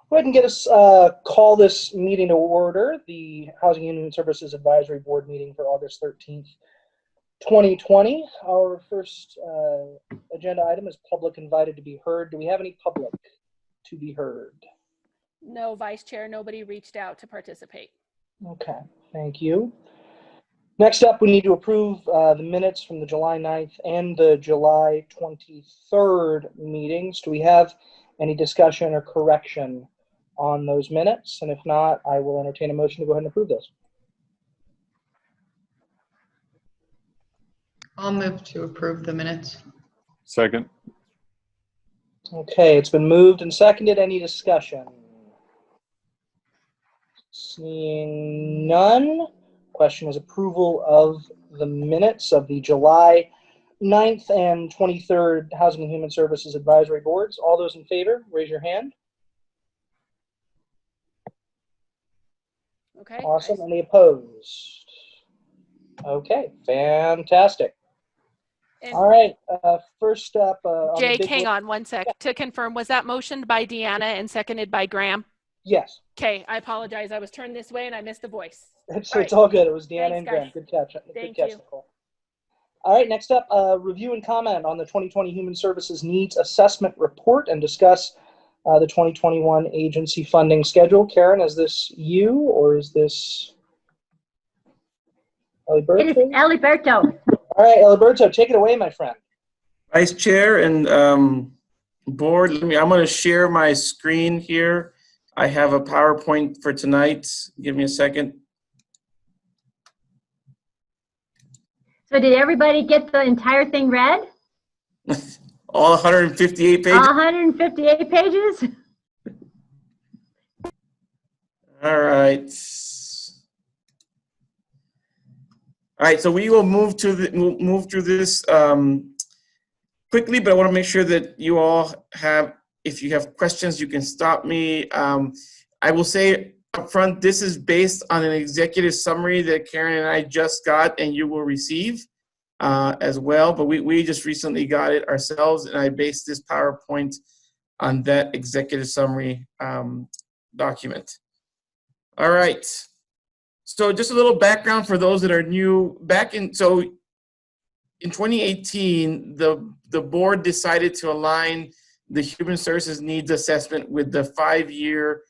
Go ahead and get us call this meeting to order, the Housing and Human Services Advisory Board meeting for August 13th, 2020. Our first agenda item is public invited to be heard. Do we have any public to be heard? No, Vice Chair, nobody reached out to participate. Okay, thank you. Next up, we need to approve the minutes from the July 9th and the July 23rd meetings. Do we have any discussion or correction on those minutes? And if not, I will entertain a motion to go ahead and approve those. I'll move to approve the minutes. Second. Okay, it's been moved and seconded. Any discussion? Seeing none. Question is approval of the minutes of the July 9th and 23rd Housing and Human Services Advisory Boards. All those in favor, raise your hand. Okay. Awesome. Any opposed? Okay, fantastic. And All right, first up. Jake, hang on one sec. To confirm, was that motioned by Deanna and seconded by Graham? Yes. Okay, I apologize. I was turned this way and I missed the voice. It's all good. It was Deanna Thanks, and Graham. guys. Good catch. Thank Good catch, you. Nicole. All right, next up, review and comment on the 2020 Human Services Needs Assessment Report and discuss the 2021 agency funding schedule. Karen, is this you or is this Eliberto? It is Eliberto. All right, Eliberto, take it away, my friend. Vice Chair and board, I'm going to share my screen here. I have a PowerPoint for tonight. Give me a second. So did everybody get the entire thing read? All 158 pages? 158 pages? All right. All right, so we will move through this quickly, but I want to make sure that you all have, if you have questions, you can stop me. I will say up front, this is based on an executive summary that Karen and I just got and you will receive as well, but we just recently got it ourselves, and I based this PowerPoint on that executive summary document. All right. So just a little background for those that are new. In 2018, the board decided to align the Human Services Needs Assessment with the 5-year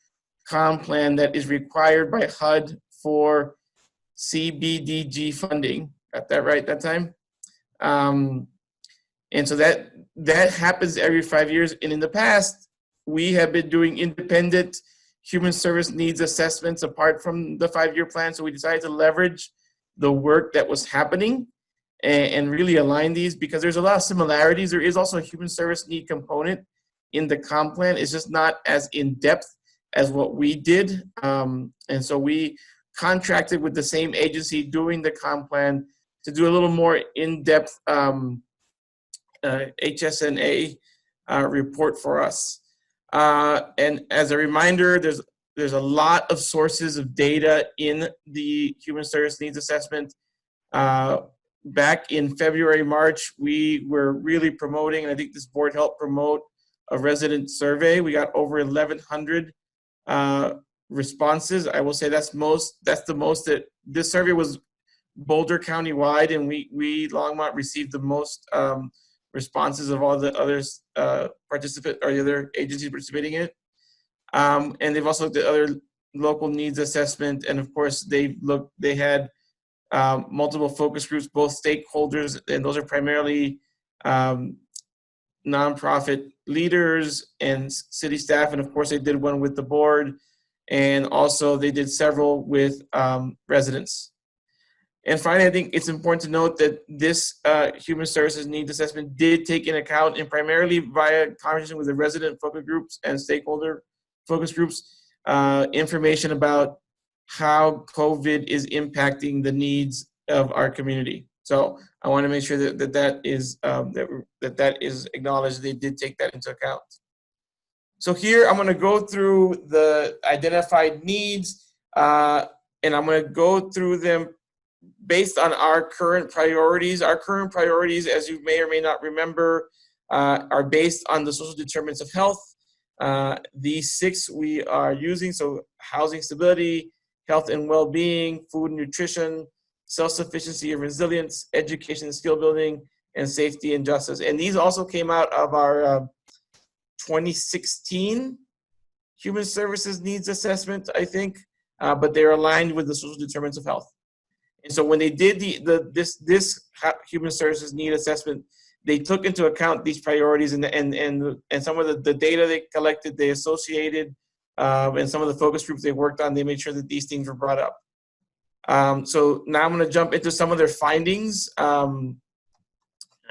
comp plan that is required by HUD for CBDG funding. Got that right that time? And so that happens every 5 years. And in the past, we have been doing independent human service needs assessments apart from the 5-year plan. So we decided to leverage the work that was happening and really align these, because there's a lot of similarities. There is also a human service need component in the comp plan. It's just not as in-depth as what we did. And so we contracted with the same agency doing the comp plan to do a little more in-depth HSNA report for us. And as a reminder, there's a lot of sources of data in the Human Service Needs Assessment. Back in February, March, we were really promoting, and I think this board helped promote, a resident survey. We got over 1,100 responses. I will say that's the most that this survey was Boulder County wide, and we Longmont received the most responses of all the others participant or the other agencies participating in it. And they've also looked at other local needs assessment, and of course they had multiple focus groups, both stakeholders, and those are primarily nonprofit leaders and city staff, and of course they did one with the board, and also they did several with residents. And finally, I think it's important to note that this human services needs assessment did take into account, and primarily via conversation with the resident focus groups and stakeholder focus groups, information about how COVID is impacting the needs of our community. So I want to make sure that is acknowledged. They did take that into account. So here I'm going to go through the identified needs, and I'm going to go through them based on our current priorities. Our current priorities, as you may or may not remember, are based on the social determinants of health. These 6 we are using, so housing stability, health and well-being, food and nutrition, self-sufficiency and resilience, education and skill building, and safety and justice. And these also came out of our 2016 Human Services Needs Assessment, I think, but they're aligned with the social determinants of health. And so when they did this Human Services Need Assessment, they took into account these priorities and some of the data they collected, they associated, and some of the focus groups they worked on, they made sure that these things were brought up. So now I'm going to jump into some of their findings. I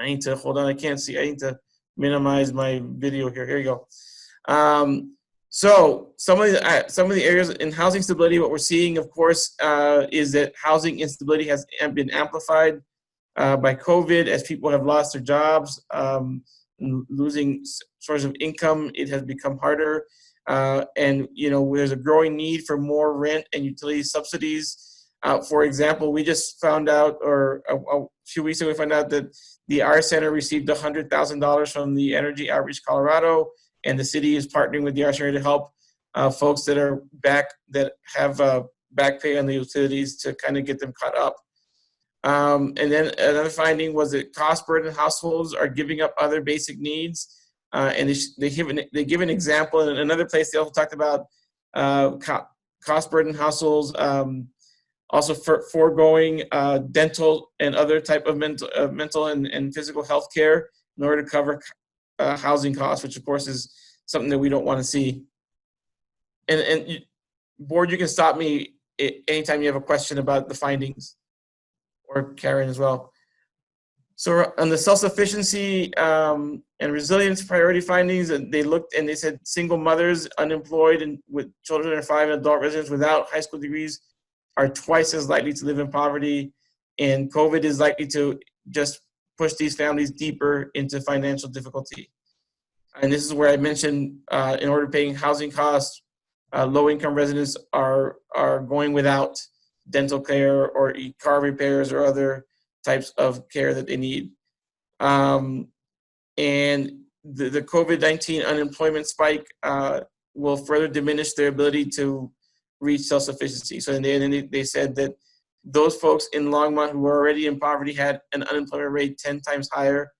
need to, hold on, I can't see. I need to minimize my video here. Here you go. So some of the areas in housing stability, what we're seeing, of course, is that housing instability has been amplified by COVID as people have lost their jobs, losing source of income. It has become harder, and there's a growing need for more rent and utility subsidies. For example, we just found out, or a few weeks ago, we found out that the R Center received $100,000 from the Energy Outreach Colorado, and the city is partnering with the R Center to help folks that have back pay on the utilities to kind of get them caught up. And then another finding was that cost burden households are giving up other basic needs, and they give an example. In another place, they also talked about cost burden households also foregoing dental and other type of mental and physical health care in order to cover housing costs, which of course is something that we don't want to see. And board, you can stop me anytime you have a question about the findings, or Karen as well. So on the self-sufficiency and resilience priority findings, they looked and they said single mothers, unemployed, and with children under 5, and adult residents without high school degrees are twice as likely to live in poverty, and COVID is likely to just push these families deeper into financial difficulty. And this is where I mentioned, in order paying housing costs, low-income residents are going without dental care or car repairs or other types of care that they need. And the COVID-19 unemployment spike will further diminish their ability to reach self-sufficiency. So then they said that those folks in Longmont who were already in poverty had an unemployment rate 10 times higher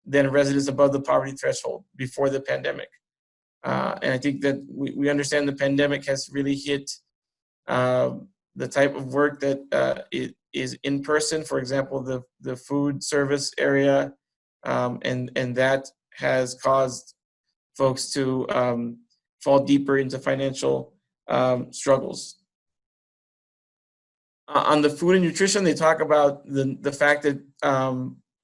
than residents above the poverty threshold before the pandemic. And I think that we understand the pandemic has really hit the type of work that is in person, for example, the food service area, and that has caused folks to fall deeper into financial struggles. On the food and nutrition, they talk about the fact that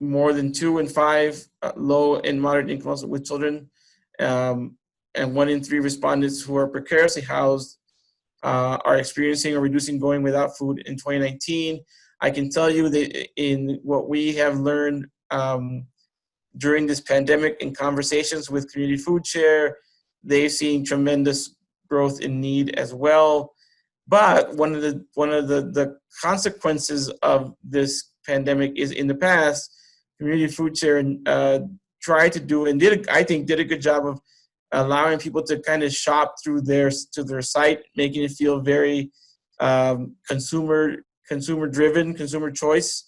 more than 2 in 5 low and moderate incomes with children, and 1 in 3 respondents who are precariously housed are experiencing or reducing going without food in 2019. I can tell you that in what we have learned during this pandemic in conversations with Community Food Share, they've seen tremendous growth in need as well. But one of the consequences of this pandemic is, in the past, Community Food Share tried to do, and did a good job of allowing people to kind of shop through their site, making it feel very consumer driven, consumer choice.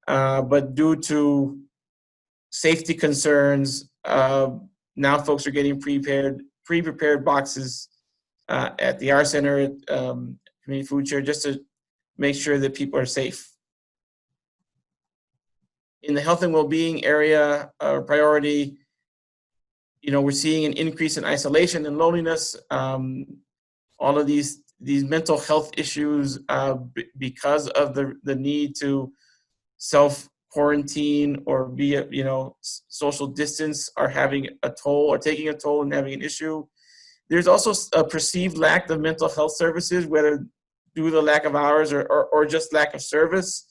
But due to safety concerns, now folks are getting pre-prepared boxes at the R Center, at Community Food Share, just to make sure that people are safe. In the health and well-being area priority, we're seeing an increase in isolation and loneliness. All of these mental health issues, because of the need to self-quarantine or be social distance, are having a toll, or taking a toll and having an issue. There's also a perceived lack of mental health services, whether due to the lack of hours or just lack of service.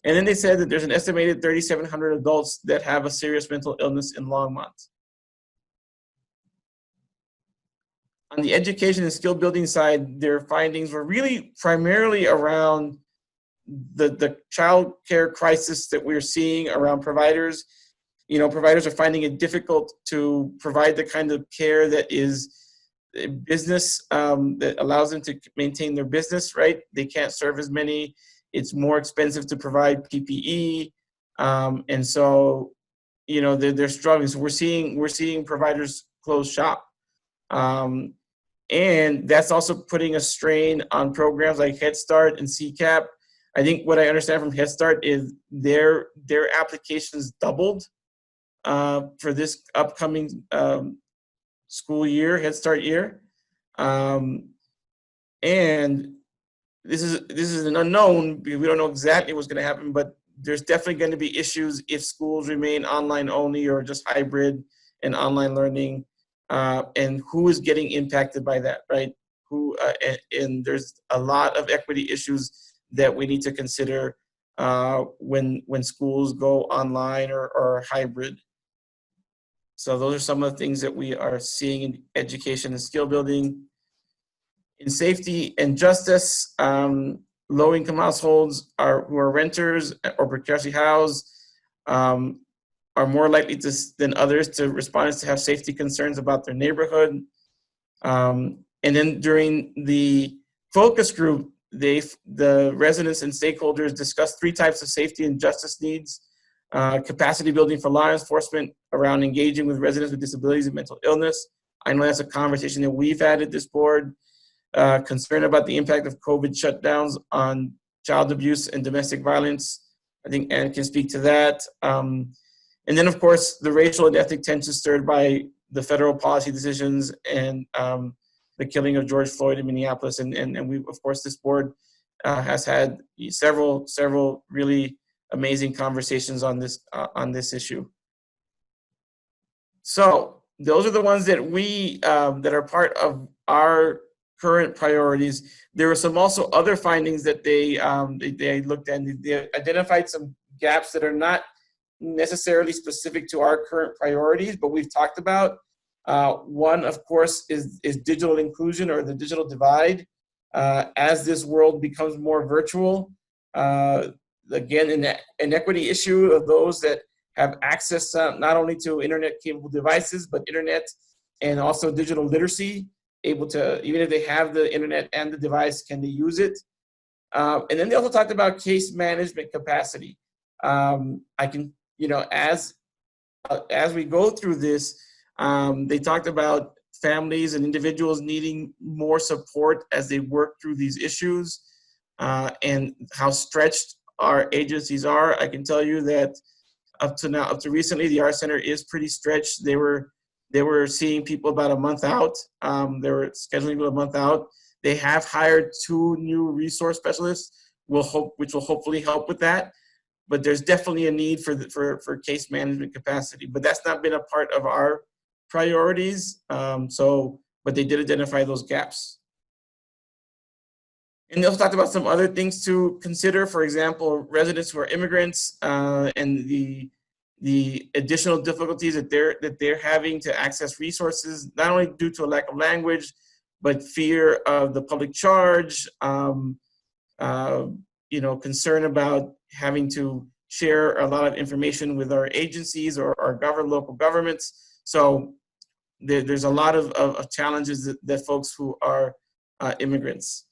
And then they said that there's an estimated 3,700 adults that have a serious mental illness in Longmont. On the education and skill building side, their findings were really primarily around the child care crisis that we're seeing around providers. Providers are finding it difficult to provide the kind of care that is business that allows them to maintain their business, right? They can't serve as many. It's more expensive to provide PPE. And so, they're struggling. So we're seeing providers close shop. And that's also putting a strain on programs like Head Start and CCAP. I think what I understand from Head Start is their applications doubled for this upcoming school year, Head Start year. And this is an unknown. We don't know exactly what's going to happen, but there's definitely going to be issues if schools remain online only or just hybrid and online learning. And who is getting impacted by that, right? And there's a lot of equity issues that we need to consider when schools go online or hybrid. So those are some of the things that we are seeing in education and skill building. In safety and justice, low-income households who are renters or precariously housed are more likely than others to respondents to have safety concerns about their neighborhood. And then during the focus group, the residents and stakeholders discussed 3 types of safety and justice needs: capacity building for law enforcement around engaging with residents with disabilities and mental illness. I know that's a conversation that we've had at this board. Concern about the impact of COVID shutdowns on child abuse and domestic violence. I think Anne can speak to that. And then, of course, the racial and ethnic tensions stirred by the federal policy decisions and the killing of George Floyd in Minneapolis. And we, of course, this board has had several really amazing conversations on this issue. So those are the ones that that are part of our current priorities. There were some also other findings that they looked at. And they identified some gaps that are not necessarily specific to our current priorities, but we've talked about. One, of course, is digital inclusion or the digital divide. As this world becomes more virtual, again, an equity issue of those that have access not only to internet-capable devices, but internet and also digital literacy, able to, even if they have the internet and the device, can they use it? And then they also talked about case management capacity. I can, as we go through this, they talked about families and individuals needing more support as they work through these issues, and how stretched our agencies are. I can tell you that up to recently, the Art Center is pretty stretched. They were seeing people about a month out. They were scheduling people a month out. They have hired 2 new resource specialists, which will hopefully help with that. But there's definitely a need for case management capacity. But that's not been a part of our priorities. But they did identify those gaps. And they also talked about some other things to consider. For example, residents who are immigrants and the additional difficulties that they're having to access resources, not only due to a lack of language, but fear of the public charge, concern about having to share a lot of information with our agencies or our local governments. So there's a lot of challenges that folks who are immigrants.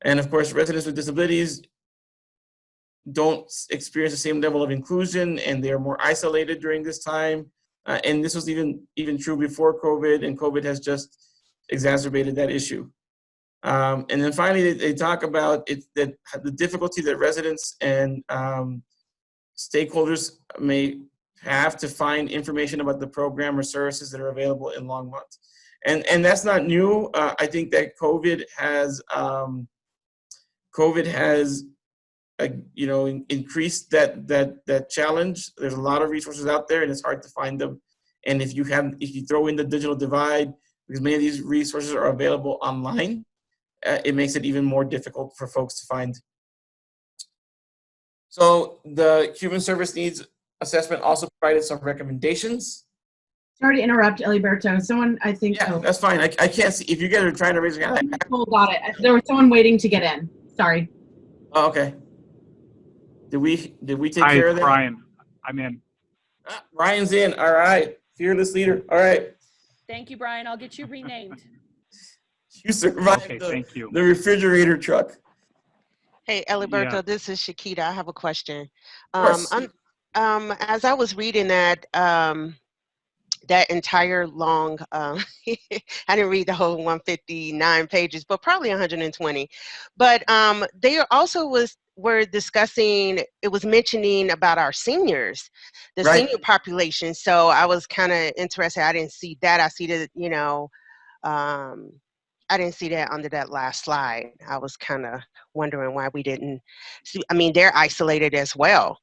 And of course, residents with disabilities don't experience the same level of inclusion, and they are more isolated during this time. And this was even true before COVID, and COVID has just exacerbated that issue. And then finally, they talk about that the difficulty that residents and stakeholders may have to find information about the program or services that are available in Longmont. And that's not new. I think that COVID has increased that challenge. There's a lot of resources out there, and it's hard to find them. And if you throw in the digital divide, because many of these resources are available online, it makes it even more difficult for folks to find. So the Human Service Needs Assessment also provided some recommendations. Sorry to interrupt, Eliberto. Someone, I think. Yeah, that's fine. I can't see. If you guys are trying to raise your hand. Oh, got it. There was someone waiting to get in. Sorry. Oh, okay. Did we take care of that? Brian, I'm in. Brian's in. All right. Fearless leader. All right. Thank you, Brian. I'll get you renamed. You survived Okay, the, thank you. the refrigerator truck. Hey, Eliberto, Yeah. this is Shakita. I have a question. Of course. As I was reading that, that entire long, I didn't read the whole 159 pages, but probably 120. But they also were discussing, it was mentioning about our seniors, the Right. senior population. So I was kind of interested. I didn't see that. I see that, I didn't see that under that last slide. I was kind of wondering why we didn't see. I mean, they're isolated as well.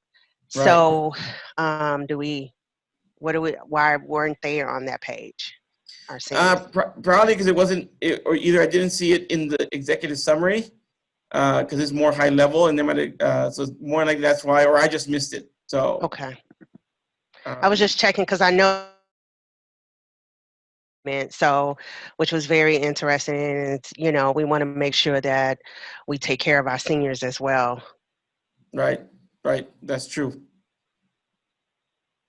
Right. So why weren't they on that page? Our seniors. Probably because it wasn't, or either I didn't see it in the executive summary, because it's more high level, and they might have, so it's more like that's why, or I just missed it. So. Okay. I was just checking because I know. So, which was very interesting. And it's, we want to make sure that we take care of our seniors as well. Right. That's true.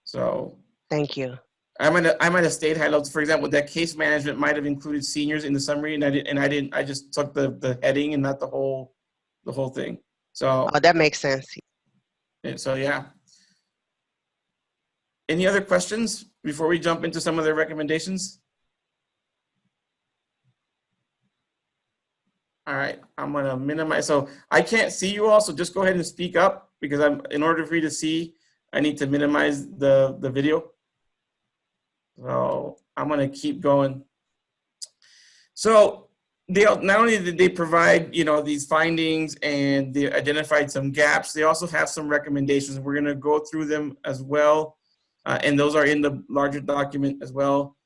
So. Thank you. I might have stayed high level. For example, that case management might have included seniors in the summary, and I didn't. I just took the heading and not the whole thing. So. Oh, that makes sense. So yeah. Any other questions before we jump into some of the recommendations? All right, I'm gonna minimize. So I can't see you all, so just go ahead and speak up, because in order for you to see, I need to minimize the video. So I'm gonna keep going. So not only did they provide, these findings and they identified some gaps, they also have some recommendations. We're gonna go through them as well, and those are in the larger document as well.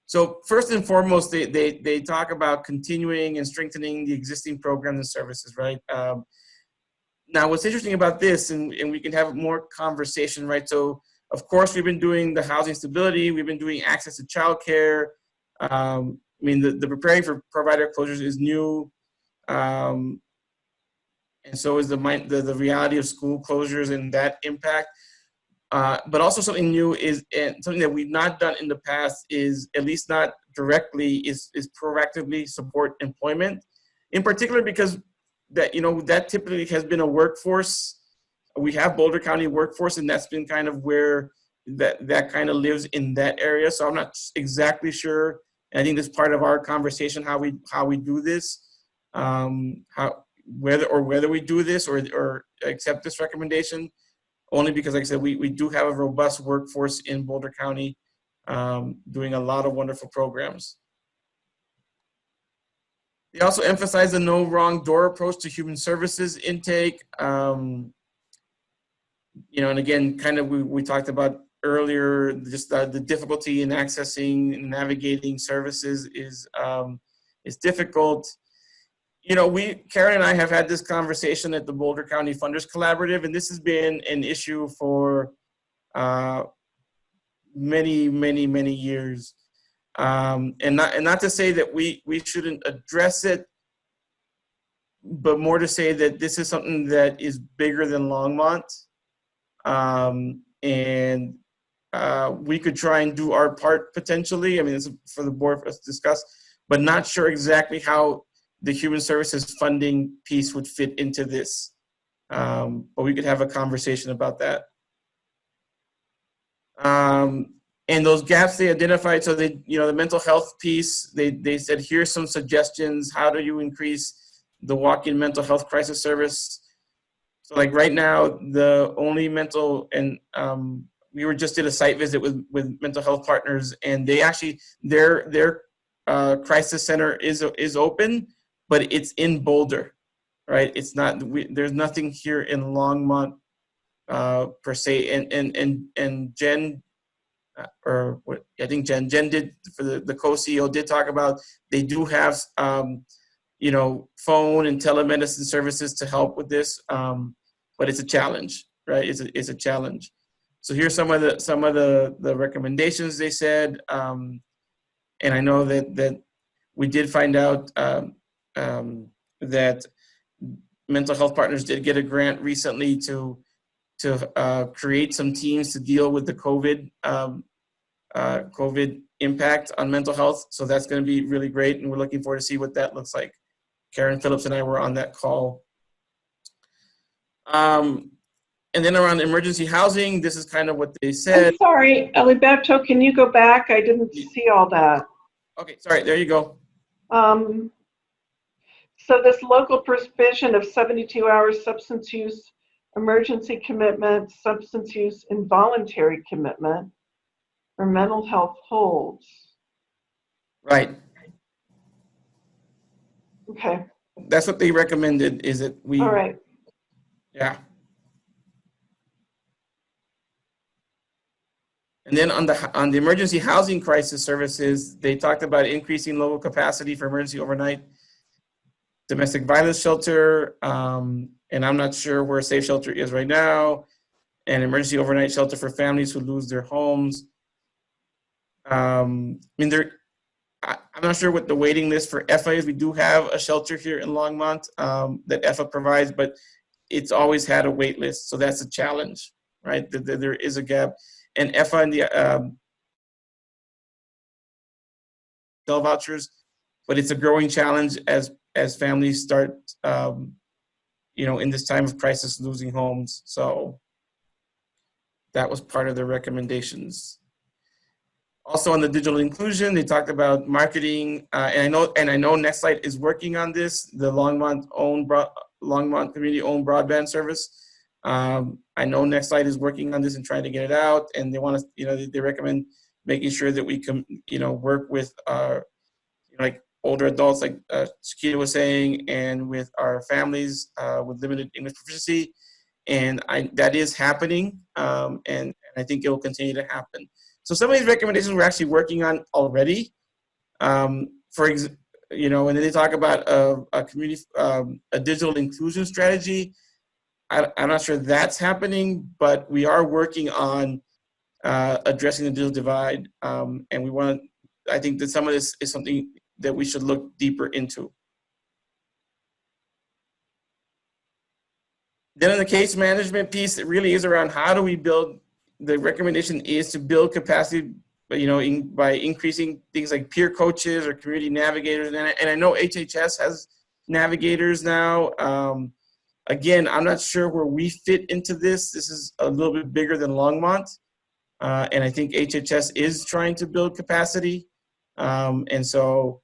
So first and foremost, they talk about continuing and strengthening the existing programs and services, right? Now, what's interesting about this, and we can have more conversation, right? So, of course, we've been doing the housing stability, we've been doing access to childcare. I mean, the preparing for provider closures is new, and so is the reality of school closures and that impact. But also something new is, and something that we've not done in the past is, at least not directly, is proactively support employment. In particular, because that typically has been a workforce. We have Boulder County workforce, and that's been kind of where that kind of lives in that area. So I'm not exactly sure. And I think this is part of our conversation, how we do this, whether we do this or accept this recommendation. Only because, like I said, we do have a robust workforce in Boulder County, doing a lot of wonderful programs. They also emphasize the no wrong door approach to human services intake. And again, kind of we talked about earlier, just the difficulty in accessing and navigating services is difficult. Karen and I have had this conversation at the Boulder County Funders Collaborative, and this has been an issue for many, many, many years. And not to say that we shouldn't address it, but more to say that this is something that is bigger than Longmont. And we could try and do our part potentially. I mean, it's for the board for us to discuss, but not sure exactly how the human services funding piece would fit into this. But we could have a conversation about that. And those gaps they identified, so the mental health piece, they said, here's some suggestions. How do you increase the walk-in mental health crisis service? So like right now, the only mental, and we just did a site visit with mental health partners, and they actually, their crisis center is open, but it's in Boulder, right? It's not, there's nothing here in Longmont per se. And Jen, or what I think Jen did for the co-CEO did talk about, they do have phone and telemedicine services to help with this, but it's a challenge, right? It's a challenge. So here's some of the recommendations they said, and I know that we did find out that mental health partners did get a grant recently to create some teams to deal with the COVID impact on mental health. So that's going to be really great. And we're looking forward to see what that looks like. Karen Phillips and I were on that call. And then around emergency housing, this is kind of what they said. I'm sorry, Eliberto, can you go back? I didn't see all that. Okay, sorry, there you go. So this local provision of 72 hours substance use emergency commitment, substance use involuntary commitment for mental health holds. Right. Okay, That's what they recommended, is that we, all right. yeah. And then on the emergency housing crisis services, they talked about increasing local capacity for emergency overnight domestic violence shelter, and I'm not sure where Safe Shelter is right now, and emergency overnight shelter for families who lose their homes. I mean, I'm not sure what the waiting list for EFA is. We do have a shelter here in Longmont that EFA provides, but it's always had a wait list, so that's a challenge, right? There is a gap. And EFA and the cell vouchers, but it's a growing challenge as families start, in this time of crisis, losing homes. So that was part of the recommendations. Also on the digital inclusion, they talked about marketing, and I know Nextlight is working on this, the Longmont community-owned broadband service. I know Nextlight is working on this and trying to get it out, and they want to, they recommend making sure that we can, work with like older adults, like Shakita was saying, and with our families with limited English proficiency, and that is happening, and I think it will continue to happen. So some of these recommendations we're actually working on already. And then they talk about a community, a digital inclusion strategy. I'm not sure that's happening, but we are working on addressing the digital divide. And I think that some of this is something that we should look deeper into. Then in the case management piece, it really is around how do we build, the recommendation is to build capacity, by increasing things like peer coaches or community navigators. And I know HHS has navigators now. Again, I'm not sure where we fit into this. This is a little bit bigger than Longmont. And I think HHS is trying to build capacity. And so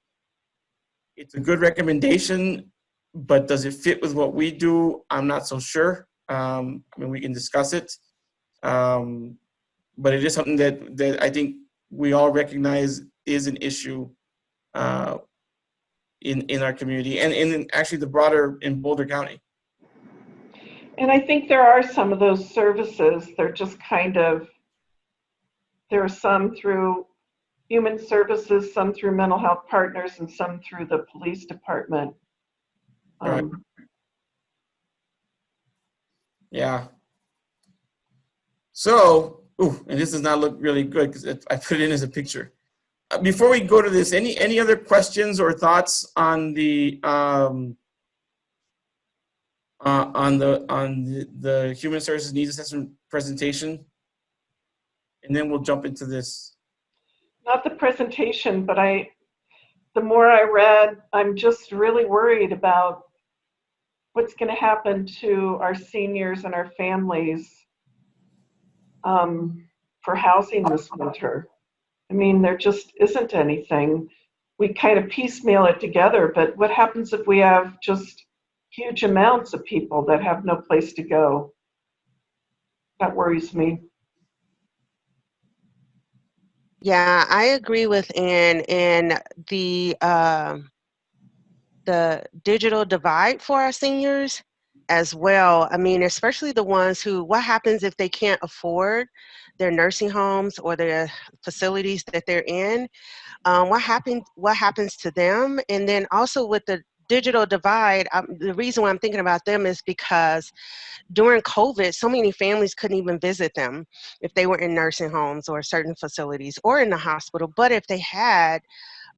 it's a good recommendation, but does it fit with what we do? I'm not so sure. I mean, we can discuss it. But it is something that I think we all recognize is an issue in our community and in actually the broader in Boulder County. And I think there are some of those services, they're just there are some through human services, some through mental health partners, and some through the police department. Right. Yeah. So, and this does not look really good because I put it in as a picture. Before we go to this, any other questions or thoughts on the human services needs assessment presentation? And then we'll jump into this. Not the presentation, but the more I read, I'm just really worried about what's going to happen to our seniors and our families for housing this winter. I mean, there just isn't anything. We kind of piecemeal it together, but what happens if we have just huge amounts of people that have no place to go? That worries me. Yeah, I agree with Ann, and the digital divide for our seniors as well. I mean, especially the ones who, what happens if they can't afford their nursing homes or their facilities that they're in? What happens to them? And then also with the digital divide, the reason why I'm thinking about them is because during COVID, so many families couldn't even visit them if they were in nursing homes or certain facilities or in the hospital. But if they had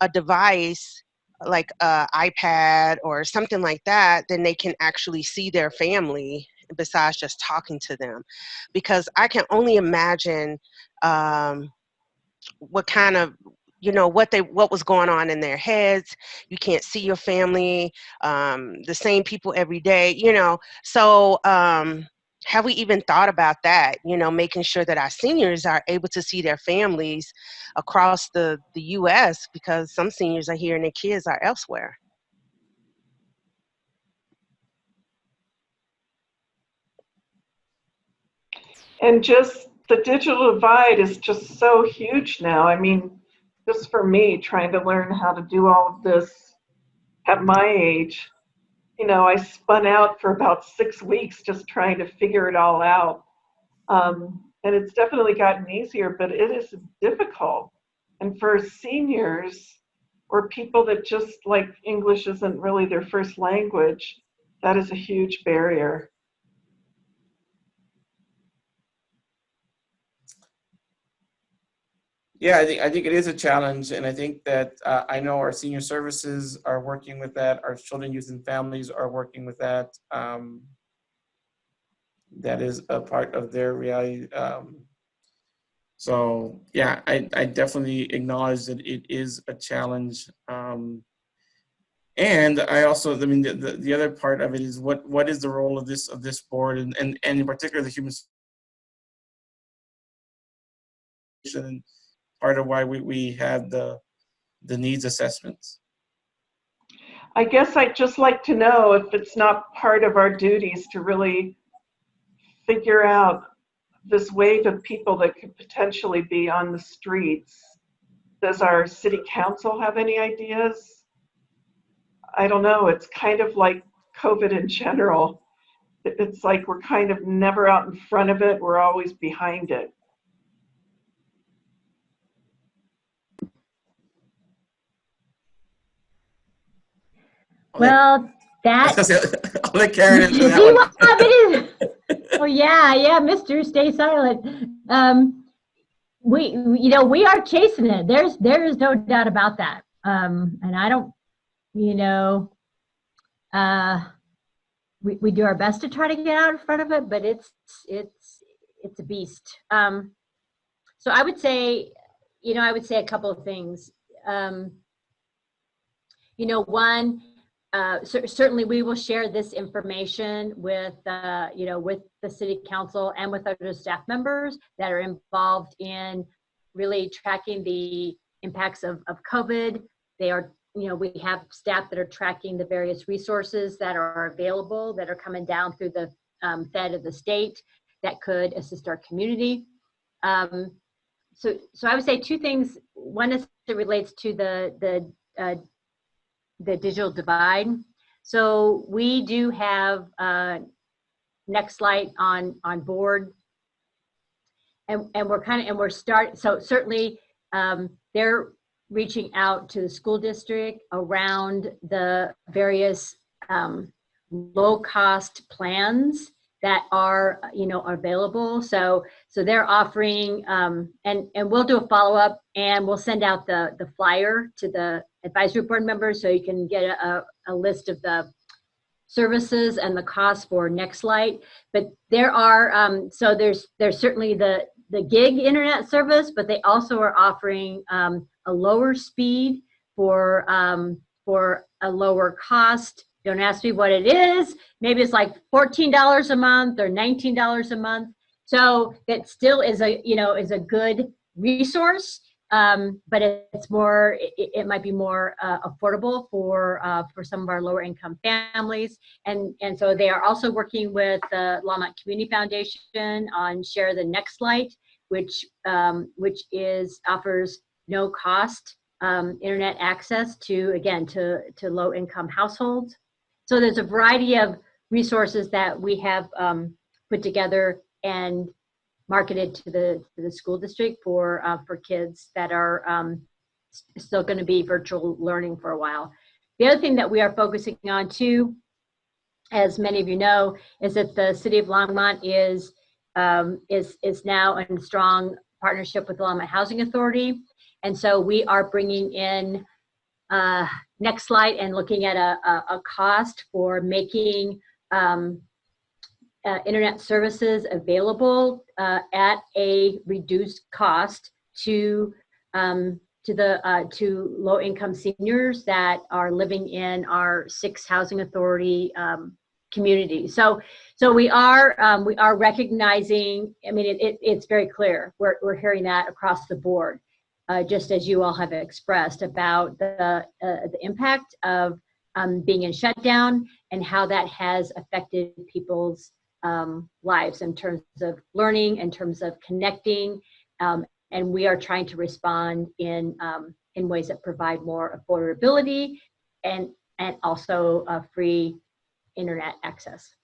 a device like an iPad or something like that, then they can actually see their family besides just talking to them. Because I can only imagine what kind of what was going on in their heads. You can't see your family, the same people every day, So have we even thought about that, making sure that our seniors are able to see their families across the U.S., because some seniors are here and their kids are elsewhere. And just the digital divide is just so huge now. I mean, just for me, trying to learn how to do all of this at my age, I spun out for about 6 weeks just trying to figure it all out. And it's definitely gotten easier, but it is difficult. And for seniors or people that just like English isn't really their first language, that is a huge barrier. Yeah, I think it is a challenge, and I think that I know our senior services are working with that. Our children, youth, and families are working with that. That is a part of their reality. So yeah, I definitely acknowledge that it is a challenge. And I also, I mean, the other part of it is what is the role of this board, and in particular the human and part of why we have the needs assessments. I guess I'd just like to know if it's not part of our duties to really figure out this wave of people that could potentially be on the streets. Does our city council have any ideas? I don't know. It's kind of like COVID in general. It's like we're kind of never out in front of it. We're always behind it. Well, that. I'll let Karen answer Do that you one. want me to? Oh yeah, Mister, stay silent. We are chasing it. There is no doubt about that. And I don't, we do our best to try to get out in front of it, but it's a beast. So I would say a couple of things. One, certainly we will share this information with the city council and with other staff members that are involved in really tracking the impacts of COVID. We have staff that are tracking the various resources that are available, that are coming down through the Fed of the state that could assist our community. So I would say two things. One is it relates to the digital divide. So we do have Nextlight on board, and so certainly they're reaching out to the school district around the various low cost plans that are available. So they're offering, and we'll do a follow up, and we'll send out the flyer to the advisory board members so you can get a list of the services and the cost for Nextlight. But there are so there's certainly the gig internet service, but they also are offering a lower speed for a lower cost. Don't ask me what it is. Maybe it's like $14 a month or $19 a month. So that still is a good resource, but it's more. It might be more affordable for some of our lower income families. And so they are also working with the Longmont Community Foundation on Share the Nextlight, which offers no cost internet access to low income households. So there's a variety of resources that we have put together and marketed to the school district for kids that are still going to be virtual learning for a while. The other thing that we are focusing on too, as many of you know, is that the city of Longmont is now in strong partnership with the Longmont Housing Authority, and so we are bringing in Nextlight and looking at a cost for making internet services available at a reduced cost to to low-income seniors that are living in our 6 housing authority communities. So we are recognizing. I mean, it's very clear. We're hearing that across the board, just as you all have expressed about the impact of being in shutdown and how that has affected people's lives in terms of learning, in terms of connecting. And we are trying to respond in ways that provide more affordability and also free internet access.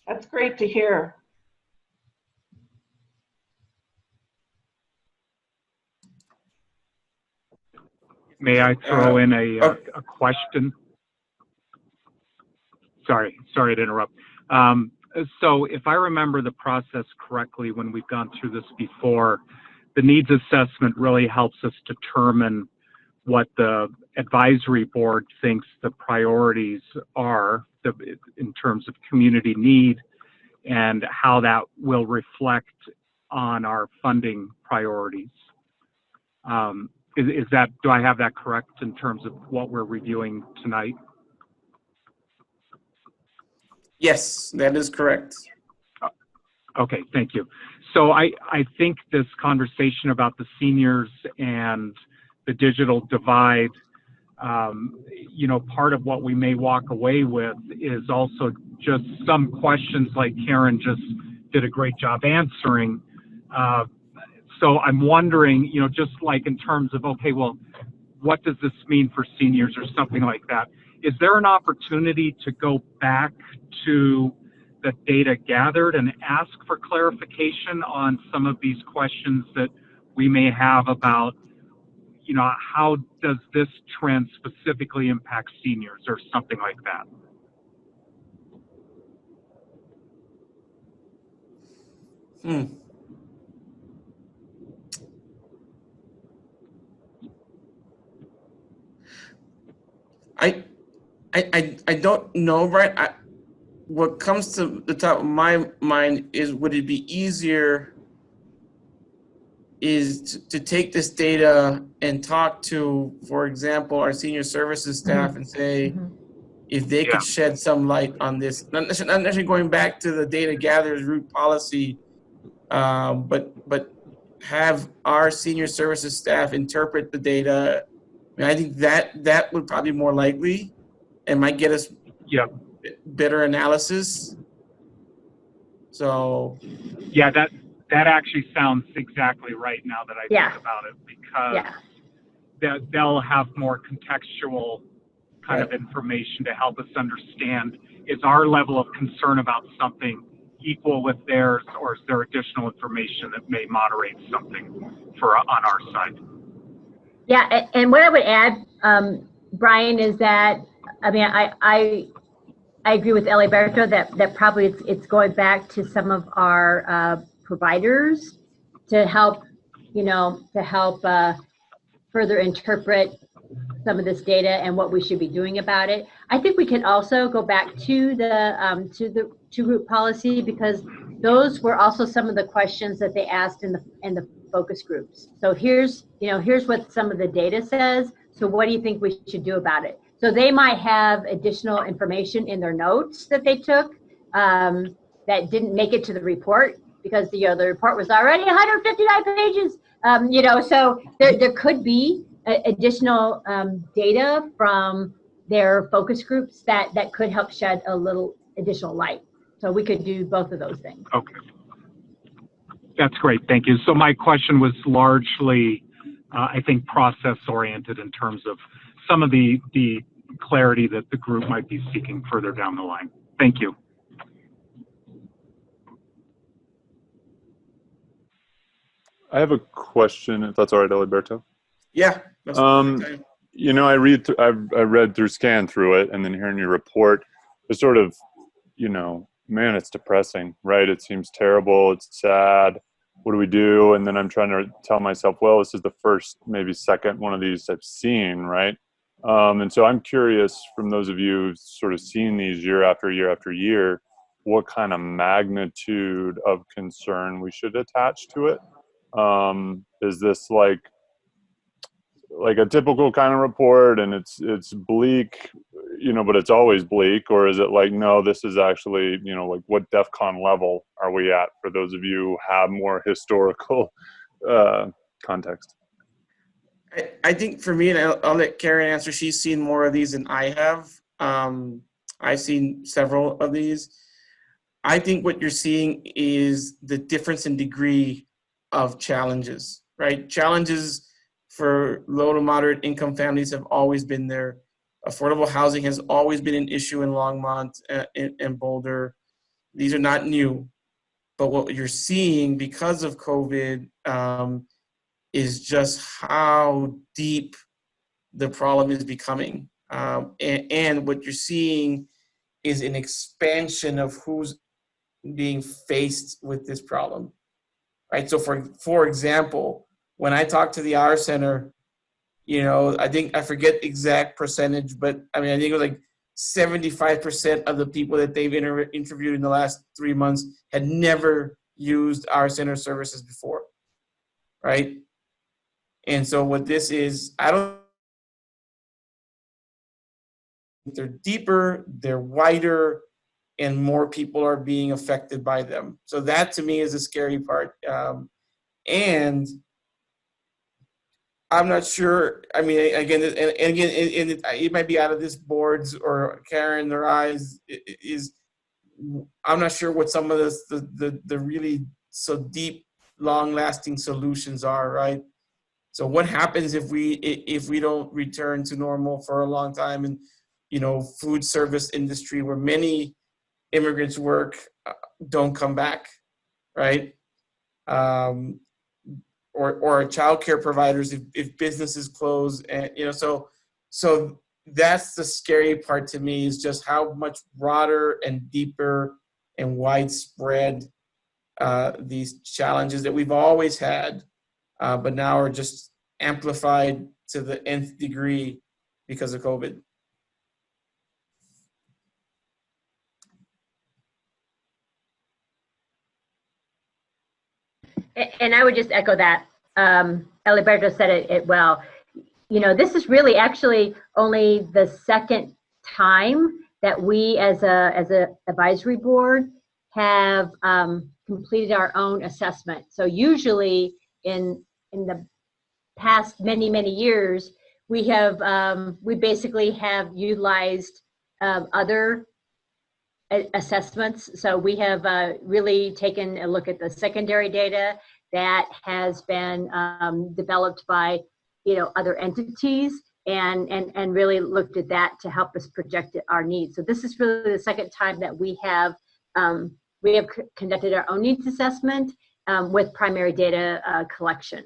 That's great to hear. May I throw in a question? Sorry to interrupt. So if I remember the process correctly, when we've gone through this before, the needs assessment really helps us determine what the advisory board thinks the priorities are in terms of community need and how that will reflect on our funding priorities. Is that, do I have that correct in terms of what we're reviewing tonight? Yes, that is correct. Okay, thank you. So I think this conversation about the seniors and the digital divide, you know, part of what we may walk away with is also just some questions like Karen just did a great job answering. So I'm wondering, you know, just like in terms of, okay, well, what does this mean for seniors or something like that? Is there an opportunity to go back to the data gathered and ask for clarification on some of these questions that we may have about, you know, how does this trend specifically impact seniors or something like that? I don't know, right? What comes to the top of my mind is, would it be easier is to take this data and talk to, for example, our senior services staff and say, if they could shed some light on this, not necessarily going back to the data gatherers root policy, but have our senior services staff interpret the data. I mean, I think that would probably be more likely and might get us better analysis. So yeah, that actually sounds exactly right now that I think about it, because they'll have more contextual kind of information to help us understand, is our level of concern about something equal with theirs, or is there additional information that may moderate something on our side? Yeah, and what I would add, Brian, is that, I mean, I agree with Eliberto that probably it's going back to some of our providers to help, you know, further interpret some of this data and what we should be doing about it. I think we can also go back to the two-group policy, because those were also some of the questions that they asked in the focus groups. So here's what some of the data says. So what do you think we should do about it? So they might have additional information in their notes that they took that didn't make it to the report, because the report was already 159 pages. So there could be additional data from their focus groups that could help shed a little additional light. So we could do both of those things. Okay. That's great, thank you. So my question was largely, I think, process-oriented in terms of some of the clarity that the group might be seeking further down the line. Thank you. I have a question, if that's all right, Eliberto. Yeah. You know, I read through, scanned through it, and then hearing your report, it's sort of, you know, man, it's depressing, right? It seems terrible. It's sad. What do we do? And then I'm trying to tell myself, well, this is the first, maybe second one of these I've seen, right? And so I'm curious, from those of you who've sort of seen these year after year after year, what kind of magnitude of concern we should attach to it. Is this like like a typical kind of report and it's bleak, you know, but it's always bleak? Or is it like, no, this is actually, you know, like what DEFCON level are we at, for those of you who have more historical context? I think for me, and I'll let Karen answer, she's seen more of these than I have. I've seen several of these. I think what you're seeing is the difference in degree of challenges, right? Challenges for low to moderate income families have always been there. Affordable housing has always been an issue in Longmont and Boulder. These are not new, but what you're seeing because of COVID is just how deep the problem is becoming. And what you're seeing is an expansion of who's being faced with this problem, right? So for example, when I talk to the R Center, you know, I forget exact percentage, but I mean, I think it was like 75% of the people that they've interviewed in the last 3 months had never used our center services before, right? And so what this is, they're deeper, they're wider, and more people are being affected by them. So that to me is the scary part. And I'm not sure, I mean, again, it might be out of this board's or Karen or eyes, I'm not sure what some of the really so deep, long-lasting solutions are, right? So what happens if we don't return to normal for a long time? And, you know, food service industry where many immigrants work don't come back, right? Or childcare providers if businesses close, and you know, so that's the scary part to me, is just how much broader and deeper and widespread these challenges that we've always had, but now are just amplified to the nth degree because of COVID. And I would just echo that. Eliberto said it well. You know, this is really actually only the second time that we as a advisory board have completed our own assessment. So usually in the past many years, we basically have utilized other assessments. So we have really taken a look at the secondary data that has been developed by, you know, other entities, and really looked at that to help us project our needs. So this is really the second time that we have conducted our own needs assessment with primary data collection.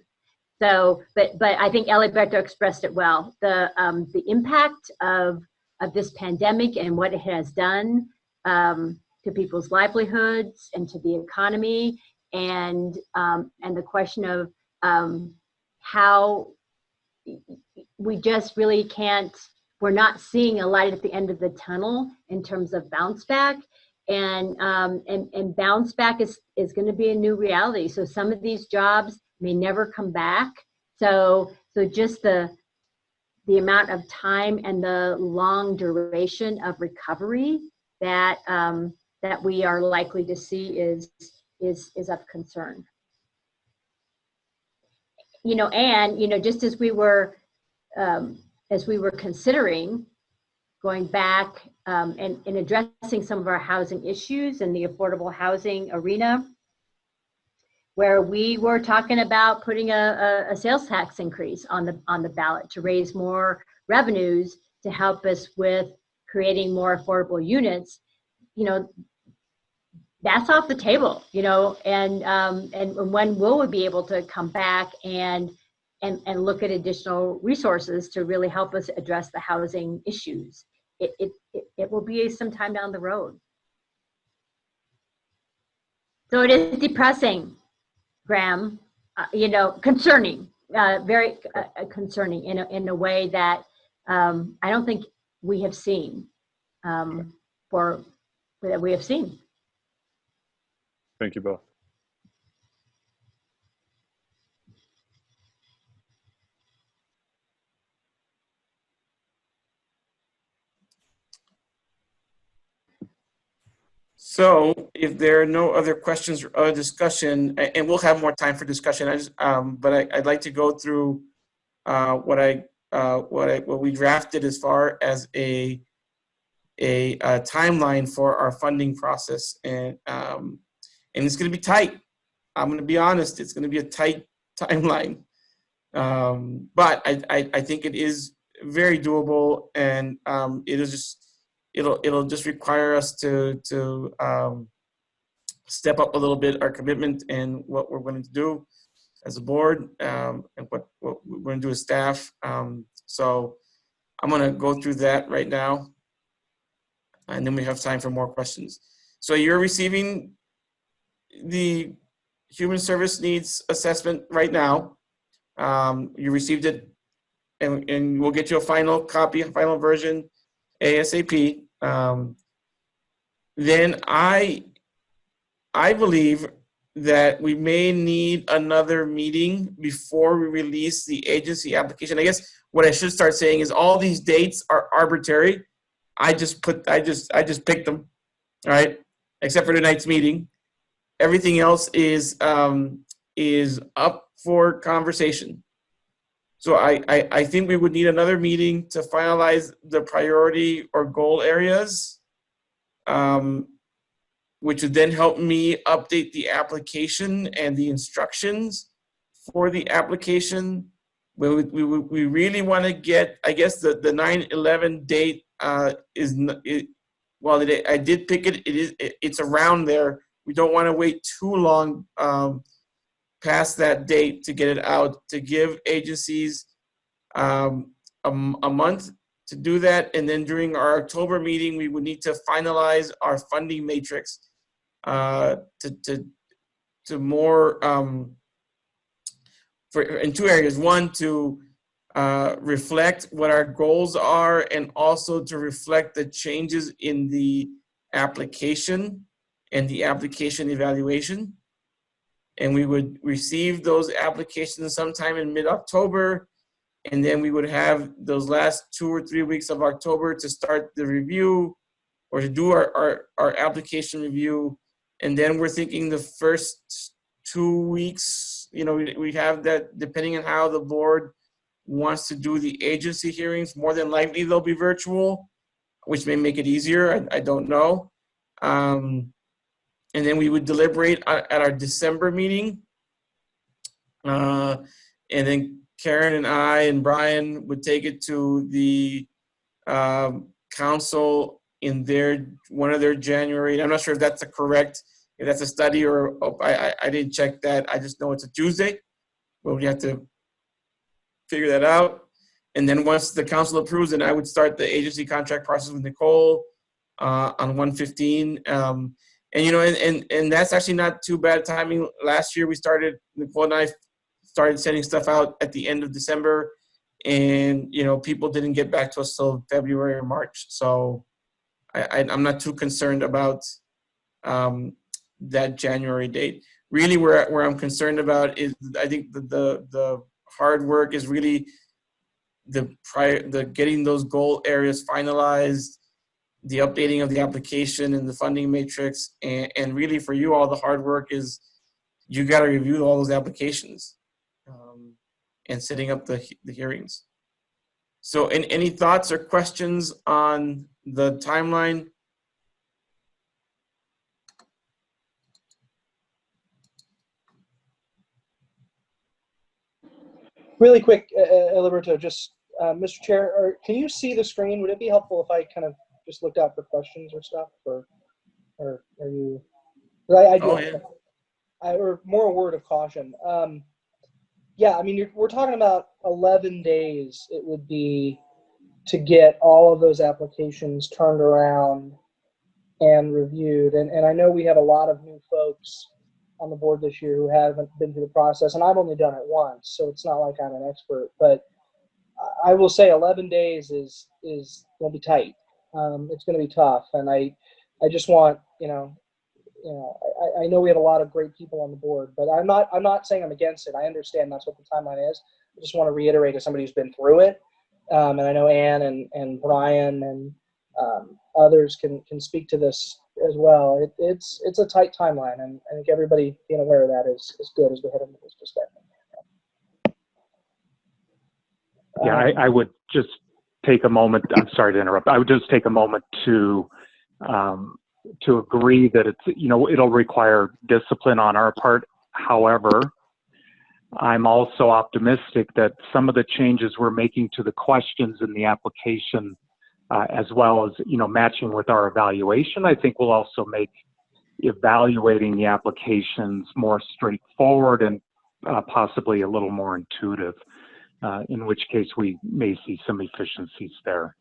So, but I think Eliberto expressed it well. The impact of this pandemic and what it has done to people's livelihoods and to the economy, and the question of how we just really can't, we're not seeing a light at the end of the tunnel in terms of bounce back, and bounce back is going to be a new reality. So some of these jobs may never come back. So just the amount of time and the long duration of recovery that that we are likely to see is of concern. You know, and you know, just as we were considering going back and addressing some of our housing issues in the affordable housing arena, where we were talking about putting a sales tax increase on the ballot to raise more revenues to help us with creating more affordable units, you know, that's off the table, you know, and when will we be able to come back and look at additional resources to really help us address the housing issues? It will be some time down the road. So it is depressing, Graham, you know, concerning, very concerning in a way that I don't think we have seen that we have seen. Thank you both. So if there are no other questions or other discussion, and we'll have more time for discussion, I'd like to go through what we drafted as far as a timeline for our funding process, and it's going to be tight. I'm going to be honest; it's going to be a tight timeline, but I think it is very doable, and it'll just require us to step up a little bit our commitment and what we're going to do as a board, and what we're going to do as staff. So I'm going to go through that right now, and then we have time for more questions. So you're receiving the Human Service Needs Assessment right now. You received it, and we'll get you a final copy, a final version ASAP. Then I believe that we may need another meeting before we release the agency application. I guess what I should start saying is all these dates are arbitrary. I just picked them, all right? Except for tonight's meeting. Everything else is up for conversation. So I think we would need another meeting to finalize the priority or goal areas, which would then help me update the application and the instructions for the application. We really want to get, I guess the 9/11 date while I did pick it, it's around there. We don't want to wait too long past that date to get it out, to give agencies a month to do that. And then during our October meeting, we would need to finalize our funding matrix to more in two areas. One, to reflect what our goals are, and also to reflect the changes in the application and the application evaluation. And we would receive those applications sometime in mid-October, and then we would have those last 2 or 3 weeks of October to start the review, or to do our application review. And then we're thinking the first 2 weeks, we have that, depending on how the board wants to do the agency hearings. More than likely they'll be virtual, which may make it easier. I don't know. And then we would deliberate at our December meeting. And then Karen and I and Brian would take it to the council in one of their January. I'm not sure if that's if that's a study or I didn't check that. I just know it's a Tuesday, but we have to figure that out. And then once the council approves, then I would start the agency contract process with Nicole on 1/15. And that's actually not too bad timing. Last year Nicole and I started sending stuff out at the end of December, and people didn't get back to us till February or March. So I'm not too concerned about that January date. Really, where I'm concerned about is, I think the hard work is really the getting those goal areas finalized, the updating of the application and the funding matrix, and really for you all, the hard work is you got to review all those applications and setting up the hearings. So any thoughts or questions on the timeline? Really quick, Alberto, just Mr. Chair, can you see the screen? Would it be helpful if I kind of just looked out for questions or stuff, or are you? I do. Oh, yeah. Or more a word of caution. Yeah, I mean, we're talking about 11 days. It would be to get all of those applications turned around and reviewed. And I know we have a lot of new folks on the board this year who haven't been through the process, and I've only done it once, so it's not like I'm an expert. But I will say 11 days is going to be tight. It's going to be tough, and I just want I know we have a lot of great people on the board, but I'm not saying I'm against it. I understand that's what the timeline is. I just want to reiterate, as somebody who's been through it, and I know Ann and Brian and others can speak to this as well. It's a tight timeline, and I think everybody being aware of that is good as we head into this discussion. Yeah, I would just take a moment. I'm sorry to interrupt. I would just take a moment to agree that it'll require discipline on our part. However, I'm also optimistic that some of the changes we're making to the questions in the application, as well as matching with our evaluation, I think will also make evaluating the applications more straightforward and possibly a little more intuitive. In which case we may see some efficiencies there.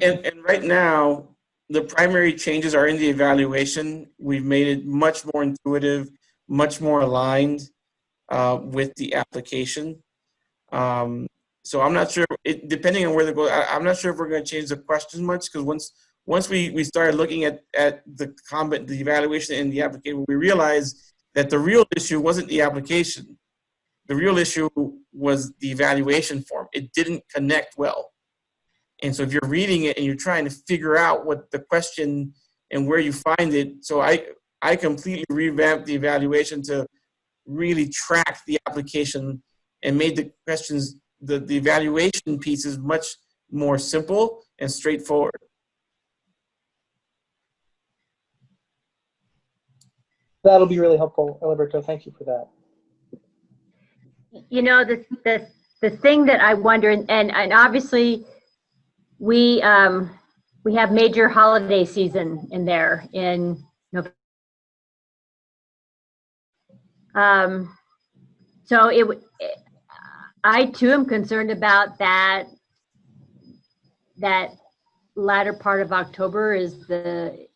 And right now, the primary changes are in the evaluation. We've made it much more intuitive, much more aligned with the application. So I'm not sure, depending on where they go, I'm not sure if we're going to change the questions much, because once we started looking at the evaluation and the application, we realized that the real issue wasn't the application. The real issue was the evaluation form. It didn't connect well. And so if you're reading it and you're trying to figure out what the question and where you find it, so I completely revamped the evaluation to really track the application and made the questions, the evaluation pieces much more simple and straightforward. That'll be really helpful, Alberto. Thank you for that. The thing that I wonder, and obviously we have major holiday season in there in November. So I too am concerned about that latter part of October is the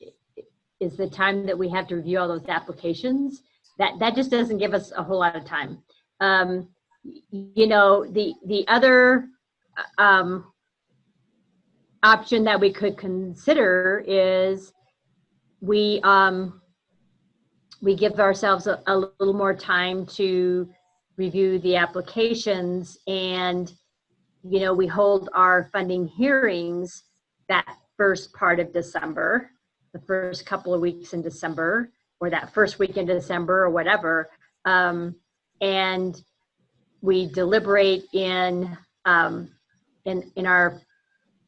time that we have to review all those applications. That just doesn't give us a whole lot of time. The other option that we could consider is we give ourselves a little more time to review the applications, and we hold our funding hearings that first part of December, the first couple of weeks in December, or that first week in December, or whatever, and we deliberate in our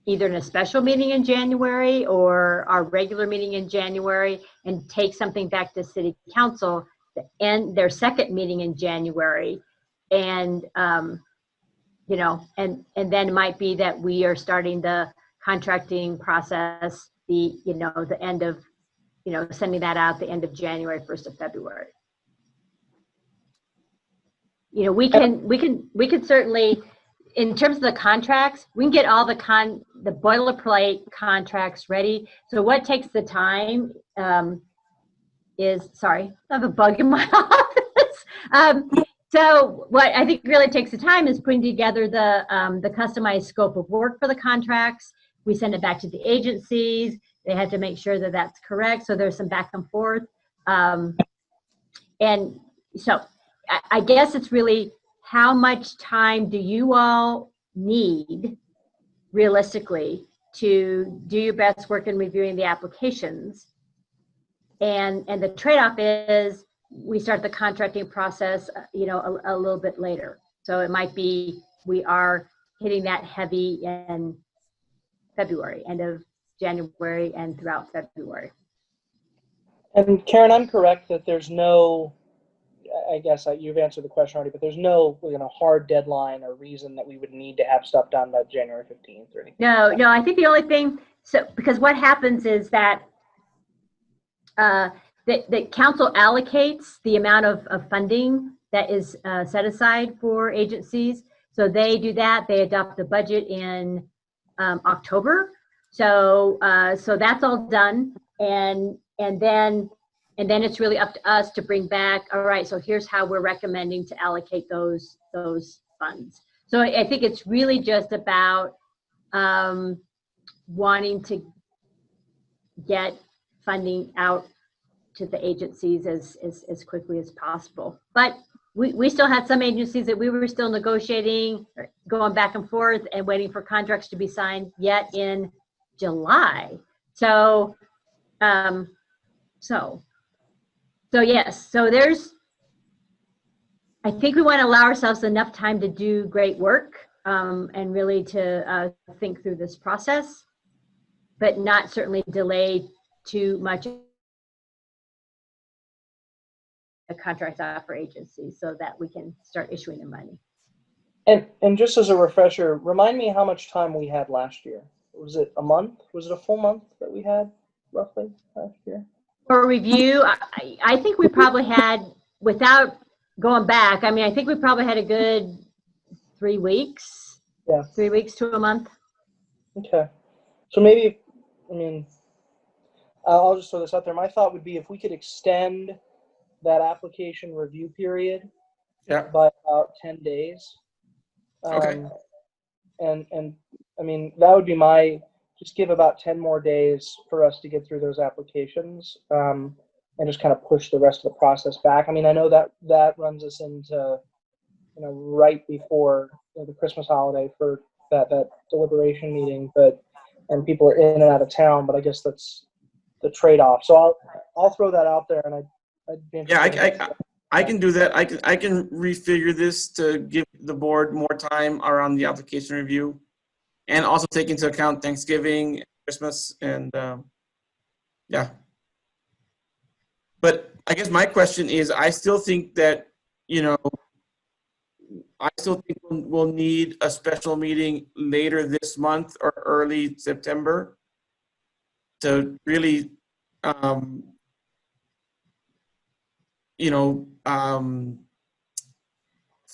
either in a special meeting in January or our regular meeting in January, and take something back to City Council and their second meeting in January, and and then it might be that we are starting the contracting process the end of sending that out the end of January, 1st of February. We can certainly, in terms of the contracts, we can get all the boilerplate contracts ready. So what takes the time is, sorry, I have a bug in my office. So what I think really takes the time is putting together the customized scope of work for the contracts. We send it back to the agencies. They have to make sure that that's correct. So there's some back and forth. And so I guess it's really, how much time do you all need realistically to do your best work in reviewing the applications? And the trade-off is we start the contracting process, a little bit later. So it might be we are hitting that heavy in February, end of January and throughout February. And Karen, I'm correct that there's no, I guess you've answered the question already, but there's no hard deadline or reason that we would need to have stuff done by January 15th or anything. No, I think the only thing, because what happens is that the council allocates the amount of funding that is set aside for agencies. So they do that. They adopt the budget in October. So that's all done, and then it's really up to us to bring back, all right, so here's how we're recommending to allocate those funds. So I think it's really just about wanting to get funding out to the agencies as quickly as possible. But we still had some agencies that we were still negotiating, going back and forth and waiting for contracts to be signed yet in July. So, so yes, so I think we want to allow ourselves enough time to do great work and really to think through this process, but not certainly delay too much the contracts out for agencies so that we can start issuing the money. And just as a refresher, remind me how much time we had last year. Was it a month? Was it a full month that we had roughly last year? For review, I think we probably had, without going back, I mean, I think we probably had a good 3 weeks. Yeah. 3 weeks to a month. Okay. So maybe, I mean, I'll just throw this out there. My thought would be if we could extend that application review period by about 10 days. Okay. And I mean, that would be just give about 10 more days for us to get through those applications and just kind of push the rest of the process back. I mean, I know that runs us into, right before the Christmas holiday for that deliberation meeting, and people are in and out of town, but I guess that's the trade-off. So I'll throw that out there, and I'd be interested. I can do that. I can refigure this to give the board more time around the application review, and also take into account Thanksgiving, Christmas, and yeah. But I guess my question is, I still think that we'll need a special meeting later this month or early September to really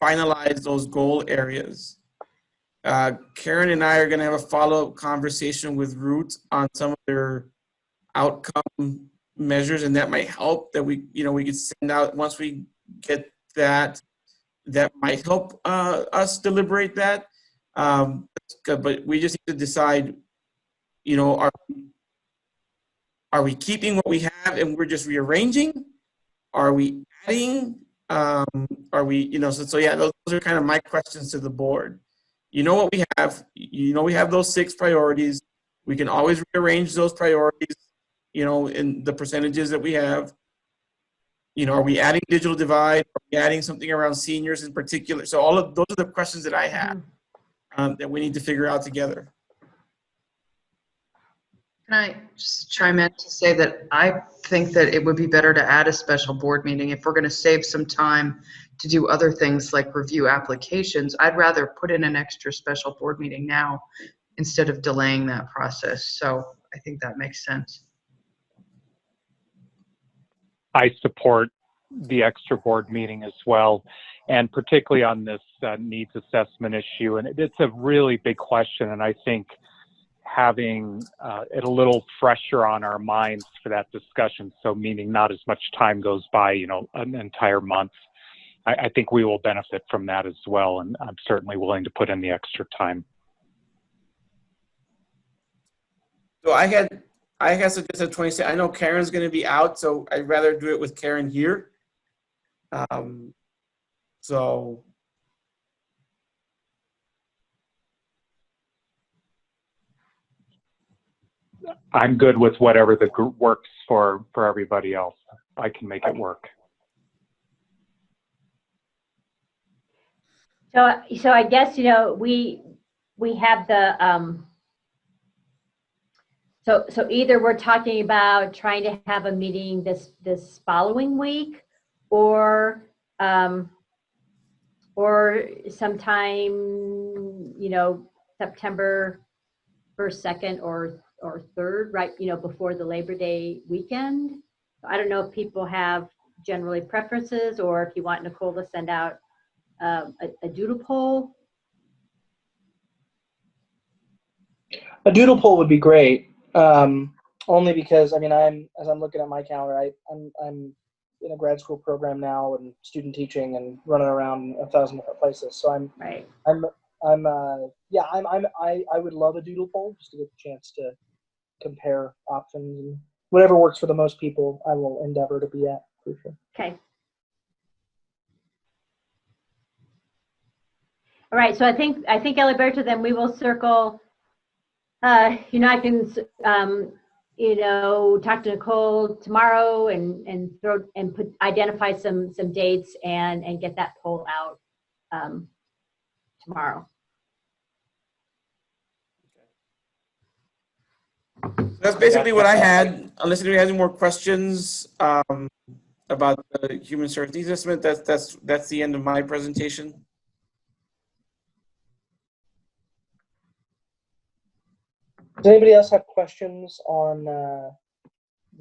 finalize those goal areas. Karen and I are going to have a follow-up conversation with Root on some of their outcome measures, and that might help. That we could send out once we get that. That might help us deliberate that. But we just need to decide. Are we keeping what we have and we're just rearranging? Are we adding? Are we, so yeah, those are kind of my questions to the board. You know what we have, we have those 6 priorities. We can always rearrange those priorities, in the percentages that we have. Are we adding digital divide? Are we adding something around seniors in particular? So all of those are the questions that I have that we need to figure out together. Can I just chime in to say that I think that it would be better to add a special board meeting if we're going to save some time to do other things like review applications. I'd rather put in an extra special board meeting now instead of delaying that process. So I think that makes sense. I support the extra board meeting as well, and particularly on this needs assessment issue. And it's a really big question, and I think having it a little fresher on our minds for that discussion, so meaning not as much time goes by, an entire month. I think we will benefit from that as well, and I'm certainly willing to put in the extra time. So I had suggested 26. I know Karen's going to be out, so I'd rather do it with Karen here. So. I'm good with whatever the group works for everybody else. I can make it work. So I guess, we have the, so either we're talking about trying to have a meeting this following week, or sometime, September 1st, 2nd, or 3rd, right, before the Labor Day weekend. I don't know if people have generally preferences, or if you want Nicole to send out a doodle poll. A doodle poll would be great, only because, I mean, as I'm looking at my calendar, I'm in a grad school program now and student teaching and running around 1,000 different places. So I would love a doodle poll just to get the chance to compare options, and whatever works for the most people, I will endeavor to be at, for sure. Okay. All right, so I think Eliberto, then we will circle I can, talk to Nicole tomorrow and identify some dates and get that poll out tomorrow. That's basically what I had. Unless anybody has any more questions about the human services assessment, that's the end of my presentation. Does anybody else have questions on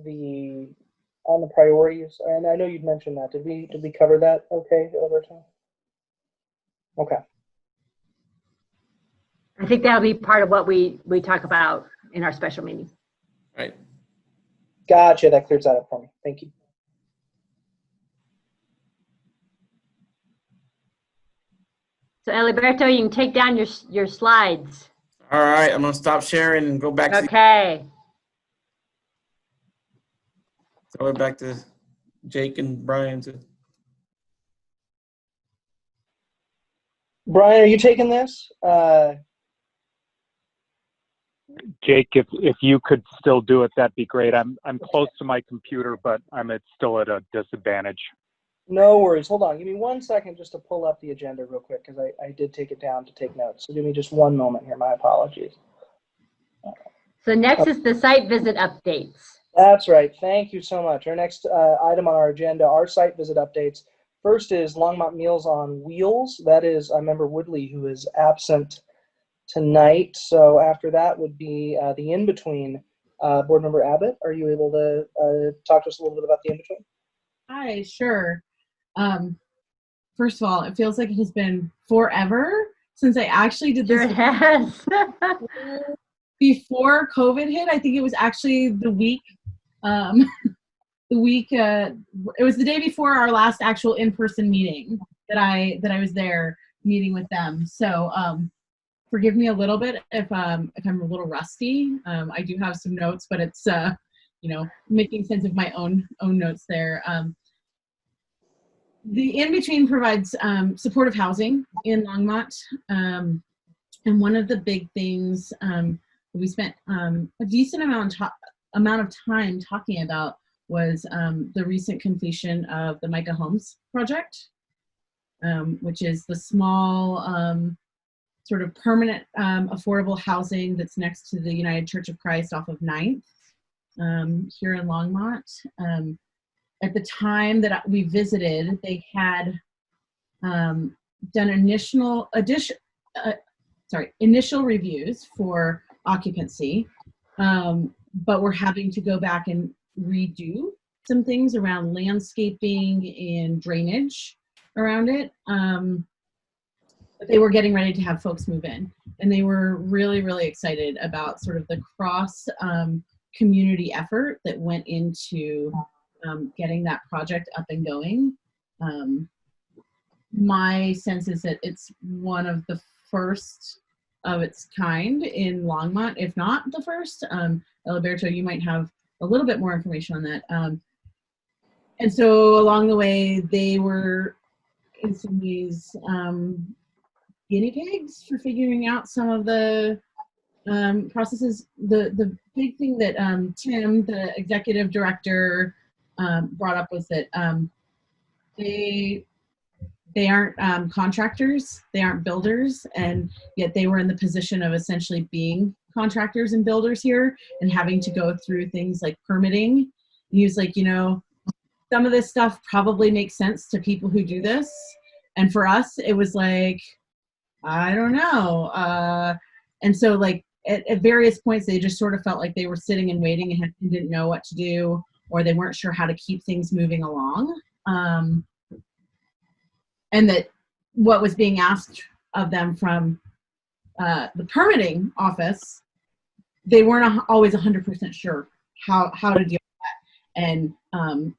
the priorities? And I know you'd mentioned that. Did we cover that? Okay, Alberto. Okay. I think that'll be part of what we talk about in our special meeting. Right. Gotcha. That clears that up for me. Thank you. So Alberto, you can take down your slides. All right, I'm gonna stop sharing and go back Okay. throw it back to Jake and Brian to. Brian, are you taking this? Jake, if you could still do it, that'd be great. I'm close to my computer, but I'm still at a disadvantage. No worries. Hold on. Give me 1 second just to pull up the agenda real quick because I did take it down to take notes. So give me just one moment here. My apologies. So next is the site visit updates. That's right. Thank you so much. Our next item on our agenda are site visit updates. First is Longmont Meals on Wheels. That is Member Woodley, who is absent tonight. So after that would be the in-between. Board Member Abbott, are you able to talk to us a little bit about the in-between? Hi, sure. First of all, it feels like it has been forever since I actually did this. Sure has. Before COVID hit. I think it was actually the week, it was the day before our last actual in-person meeting that I was there meeting with them. So forgive me a little bit if I'm a little rusty. I do have some notes, but it's making sense of my own notes there. The in-between provides supportive housing in Longmont. And one of the big things we spent a decent amount of time talking about was the recent completion of the Micah Homes project, which is the small sort of permanent affordable housing that's next to the United Church of Christ off of 9th here in Longmont. At the time that we visited, they had done initial reviews for occupancy, but we're having to go back and redo some things around landscaping and drainage around it. But they were getting ready to have folks move in, and they were really, really excited about sort of the cross community effort that went into getting that project up and going. My sense is that it's one of the first of its kind in Longmont, if not the first. Alberto, you might have a little bit more information on that. And so along the way, they were in some ways guinea pigs for figuring out some of the processes. The big thing that Tim, the executive director, brought up was that they aren't contractors, they aren't builders, and yet they were in the position of essentially being contractors and builders here and having to go through things like permitting. And he was like, some of this stuff probably makes sense to people who do this. And for us, it was like, I don't know. And so like at various points, they just sort of felt like they were sitting and waiting and didn't know what to do, or they weren't sure how to keep things moving along. And that what was being asked of them from the permitting office, they weren't always 100% sure how to deal with that.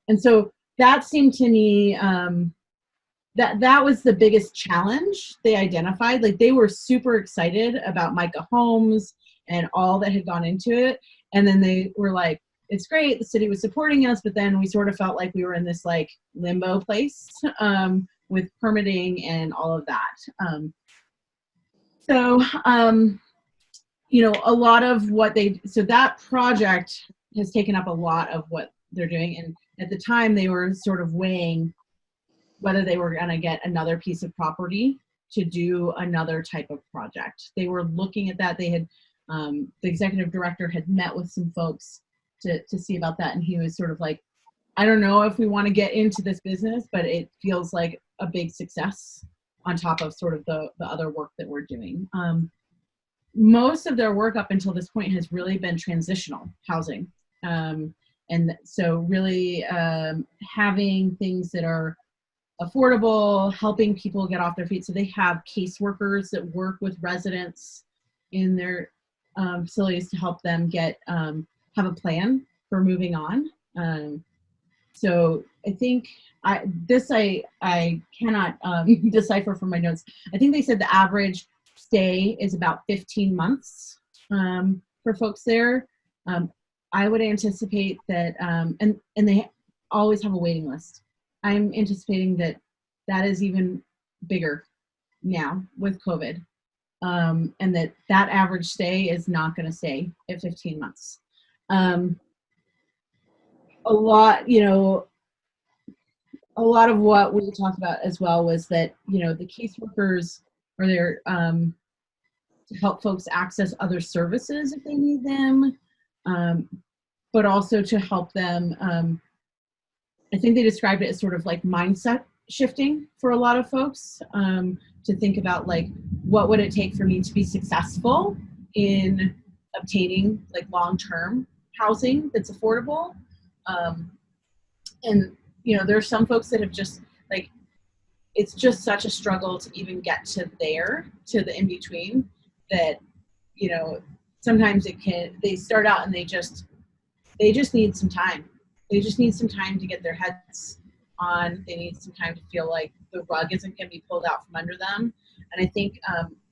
And so that seemed to me, that was the biggest challenge they identified. Like they were super excited about Micah Homes and all that had gone into it. And then they were like, it's great, the city was supporting us, but then we sort of felt like we were in this like limbo place with permitting and all of that. So you know, a lot of what so that project has taken up a lot of what they're doing. And at the time they were sort of weighing whether they were going to get another piece of property to do another type of project. They were looking at that. They had, the executive director had met with some folks to see about that. And he was sort of like, I don't know if we want to get into this business, but it feels like a big success on top of sort of the other work that we're doing. Most of their work up until this point has really been transitional housing. And so really having things that are affordable, helping people get off their feet. So they have caseworkers that work with residents in their facilities to help them get have a plan for moving on. So I think I cannot decipher from my notes. I think they said the average stay is about 15 months for folks there. I would anticipate that, and they always have a waiting list. I'm anticipating that that is even bigger now with COVID, and that average stay is not going to stay at 15 months. A lot, you know, a lot of what we talked about as well was that, you know, the caseworkers are there to help folks access other services if they need them, but also to help them. I think they described it as sort of like mindset shifting for a lot of folks, to think about like, what would it take for me to be successful in obtaining like long-term housing that's affordable. And, you know, there's some folks that have just like, it's just such a struggle to even get to the in-between that, you know, sometimes they start out and they just need some time. They just need some time to get their heads on. They need some time to feel like the rug isn't going to be pulled out from under them. And I think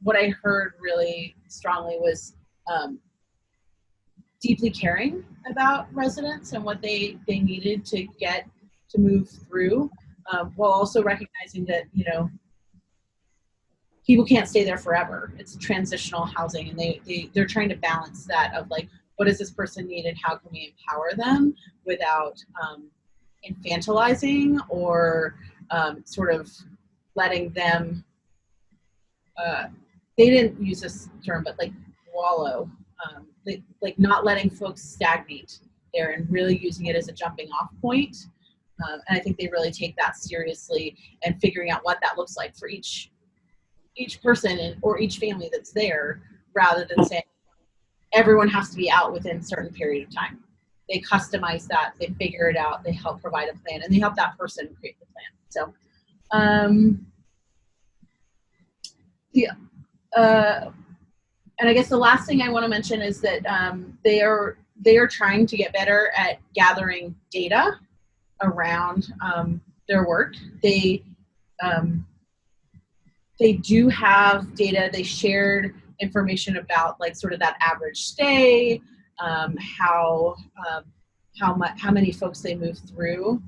what I heard really strongly was deeply caring about residents and what they needed to get to move through, while also recognizing that, you know, people can't stay there forever. It's transitional housing, and they're trying to balance that of like, what does this person need and how can we empower them without infantilizing or sort of letting them, they didn't use this term, but like wallow, like not letting folks stagnate there and really using it as a jumping off point. And I think they really take that seriously and figuring out what that looks like for each person or each family that's there, rather than saying everyone has to be out within a certain period of time. They customize that, they figure it out, they help provide a plan, and they help that person create the plan. So, and I guess the last thing I want to mention is that they are trying to get better at gathering data around their work. They do have data. They shared information about like sort of that average stay, how many folks they move through,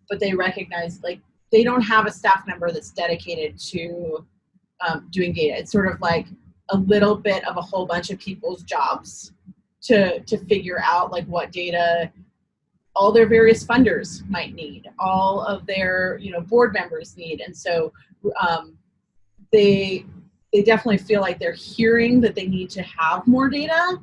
but they recognize like they don't have a staff member that's dedicated to doing data. It's sort of like a little bit of a whole bunch of people's jobs to figure out like what data all their various funders might need, all of their, you know, board members need. And so they definitely feel like they're hearing that they need to have more data,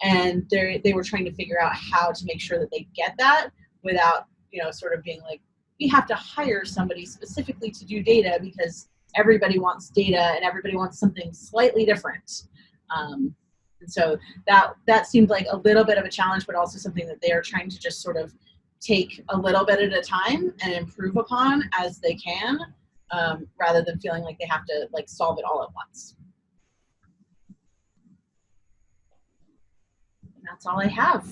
and they were trying to figure out how to make sure that they get that without, you know, sort of being like, we have to hire somebody specifically to do data because everybody wants data and everybody wants something slightly different. And so that seemed like a little bit of a challenge, but also something that they are trying to just sort of take a little bit at a time and improve upon as they can, rather than feeling like they have to like solve it all at once. And that's all I have.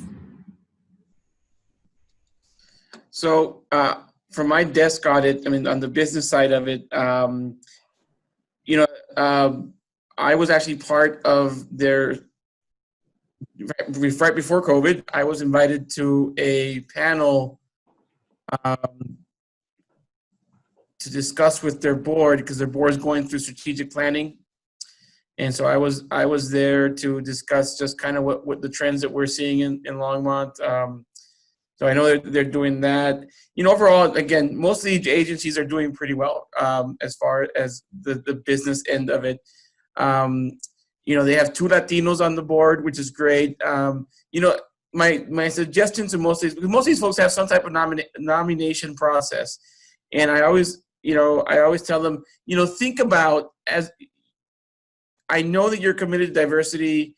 So from my desk audit, I mean, on the business side of it, you know, I was actually part of their, right before COVID, I was invited to a panel to discuss with their board, because their board is going through strategic planning. And so I was there to discuss just kind of what the trends that we're seeing in Longmont. So I know they're doing that. Overall, again, most of the agencies are doing pretty well as far as the business end of it. They have 2 Latinos on the board, which is great. My suggestion to most of these folks have some type of nomination process, and I always tell them, think about, as I know that you're committed to diversity,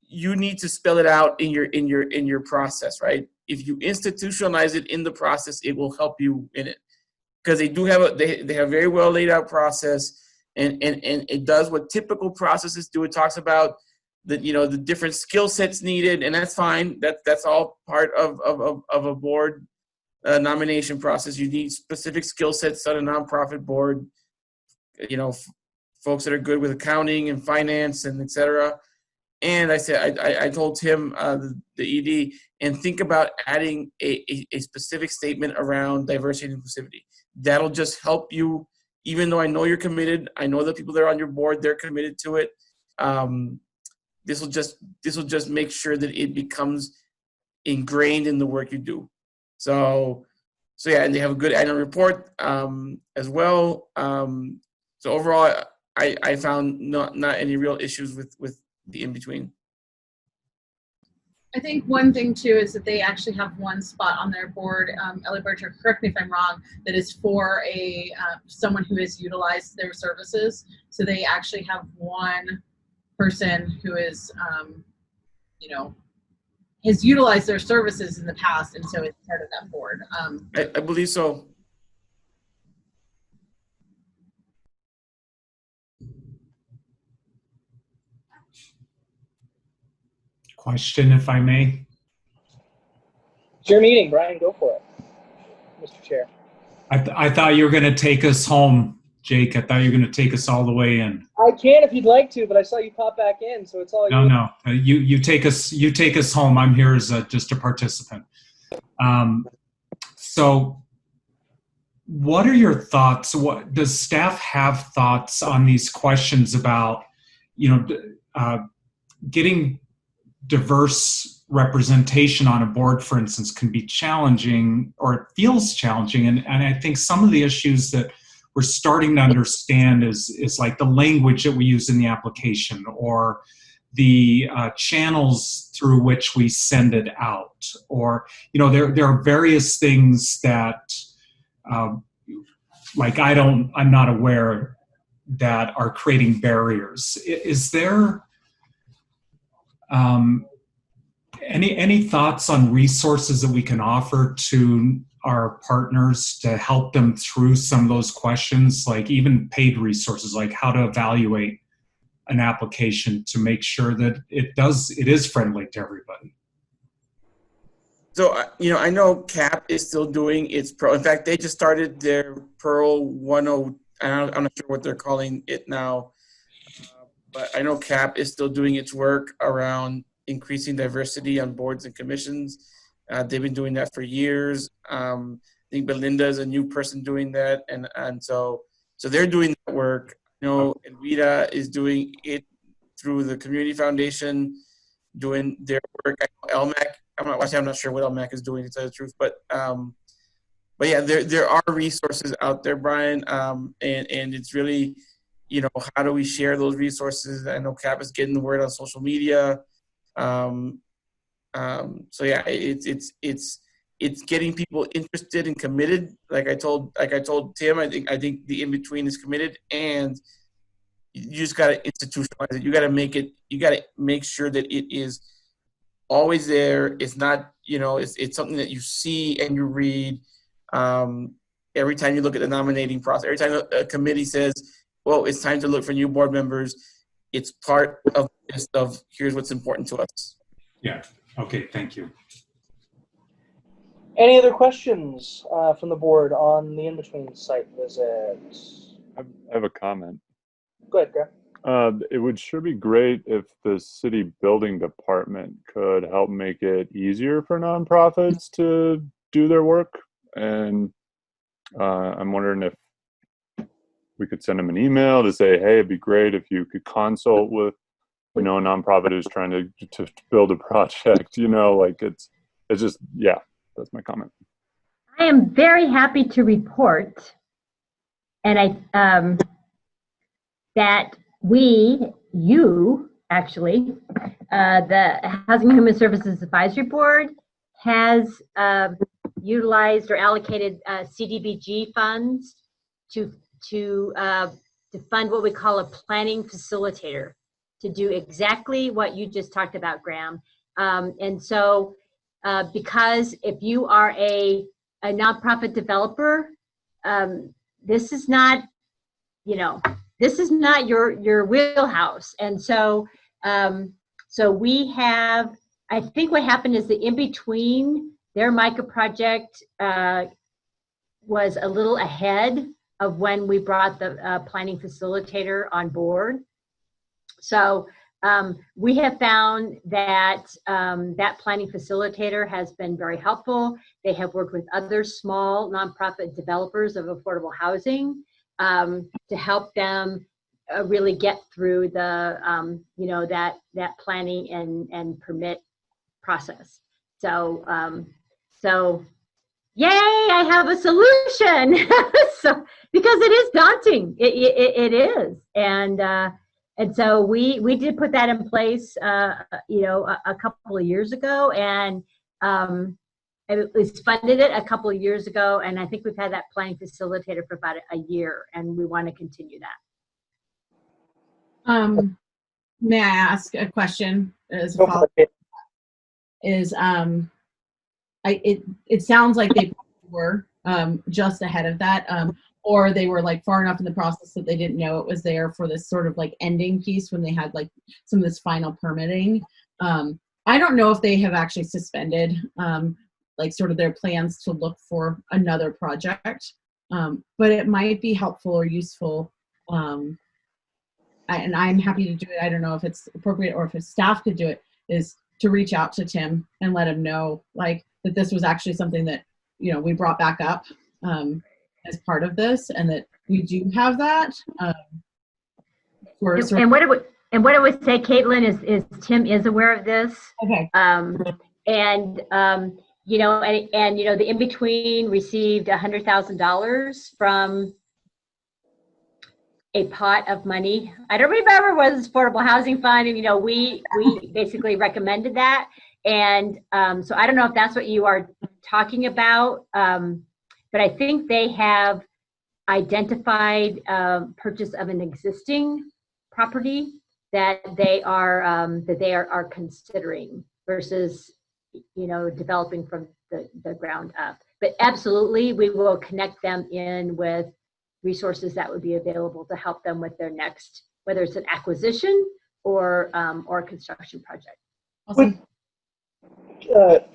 you need to spell it out in your process, right? If you institutionalize it in the process, it will help you in it, because they do have they have very well laid out process, and it does what typical processes do. It talks about the different skill sets needed, and that's fine. That's all part of a board nomination process. You need specific skill sets on a nonprofit board. Folks that are good with accounting and finance and et cetera. And I said, I told Tim, the ED, and think about adding a specific statement around diversity and inclusivity. That'll just help you, even though I know you're committed. I know the people that are on your board, they're committed to it. This will just make sure that it becomes ingrained in the work you do. So yeah, and they have a good annual report as well. So overall, I found not any real issues with the in-between. I think one thing too is that they actually have one spot on their board, Ellie Berger, correct me if I'm wrong, that is for someone who has utilized their services. So they actually have one person who is, has utilized their services in the past, and so it's part of that board. I believe so. Question, if I may. It's your meeting, Brian. Go for it, Mr. Chair. I thought you were going to take us home, Jake. I thought you were going to take us all the way in. I can if you'd like to, but I saw you pop back in, so it's all you. No. You take us home. I'm here as just a participant. So, what are your thoughts? What does staff have thoughts on these questions about, getting diverse representation on a board, for instance, can be challenging, or it feels challenging. And I think some of the issues that we're starting to understand is like the language that we use in the application, or the channels through which we send it out, or, there are various things that, I'm not aware that are creating barriers. Is there, any thoughts on resources that we can offer to our partners to help them through some of those questions, like even paid resources, like how to evaluate an application to make sure that it is friendly to everybody? So, I know CAP is still doing its Pearl. In fact, they just started their Pearl 1.0. I'm not sure what they're calling it now. But I know CAP is still doing its work around increasing diversity on boards and commissions. They've been doing that for years. I think Belinda is a new person doing that, and so they're doing that work. Envita is doing it through the Community Foundation, doing their work. I know LMAC. I'm not sure what LMAC is doing, to tell you the truth, but yeah, there are resources out there, Brian, and it's really, how do we share those resources? I know CAP is getting the word on social media. So yeah, it's getting people interested and committed. Like I told Tim, I think the in-between is committed, and you just got to institutionalize it. You got to make sure that it is always there. It's not, it's something that you see and you read. Every time you look at the nominating process, every time a committee says, well, it's time to look for new board members, it's part of the list of here's what's important to us. Yeah. Okay. Thank you. Any other questions from the board on the in-between site visit? I have a comment. Go ahead, Greg. It would sure be great if the city building department could help make it easier for nonprofits to do their work. And I'm wondering if we could send them an email to say, hey, it'd be great if you could consult with, a nonprofit who's trying to build a project, like it's just, yeah, that's my comment. I am very happy to report, and that you actually, the Housing and Human Services Advisory Board has utilized or allocated CDBG funds to fund what we call a planning facilitator to do exactly what you just talked about, Graham. And so, because if you are a nonprofit developer, this is not, this is not your wheelhouse. And so, so we have, I think what happened is the in-between, their MICA project was a little ahead of when we brought the planning facilitator on board. So we have found that that planning facilitator has been very helpful. They have worked with other small nonprofit developers of affordable housing to help them really get through the that planning and permit process. So so yay, I have a solution. So because it is daunting, it is, and so we did put that in place, a couple of years ago, and we funded it a couple of years ago, and I think we've had that planning facilitator for about a year, and we want to continue that. May I ask a question as a Go follow-up? for it. It sounds like they were just ahead of that, or they were like far enough in the process that they didn't know it was there for this sort of like ending piece when they had like some of this final permitting. I don't know if they have actually suspended like sort of their plans to look for another project, but it might be helpful or useful. And I'm happy to do it. I don't know if it's appropriate or if his staff could do it, is to reach out to Tim and let him know like that this was actually something that, we brought back up as part of this, and that we do have that. And what it would say, Caitlin, is Tim is aware of this. Okay. And the in-between received $100,000 from a pot of money. I don't remember what was Affordable Housing Fund, and we basically recommended that. And so I don't know if that's what you are talking about, but I think they have identified purchase of an existing property that they are considering versus developing from the ground up. But absolutely, we will connect them in with resources that would be available to help them with their next, whether it's an acquisition or a construction project. Awesome.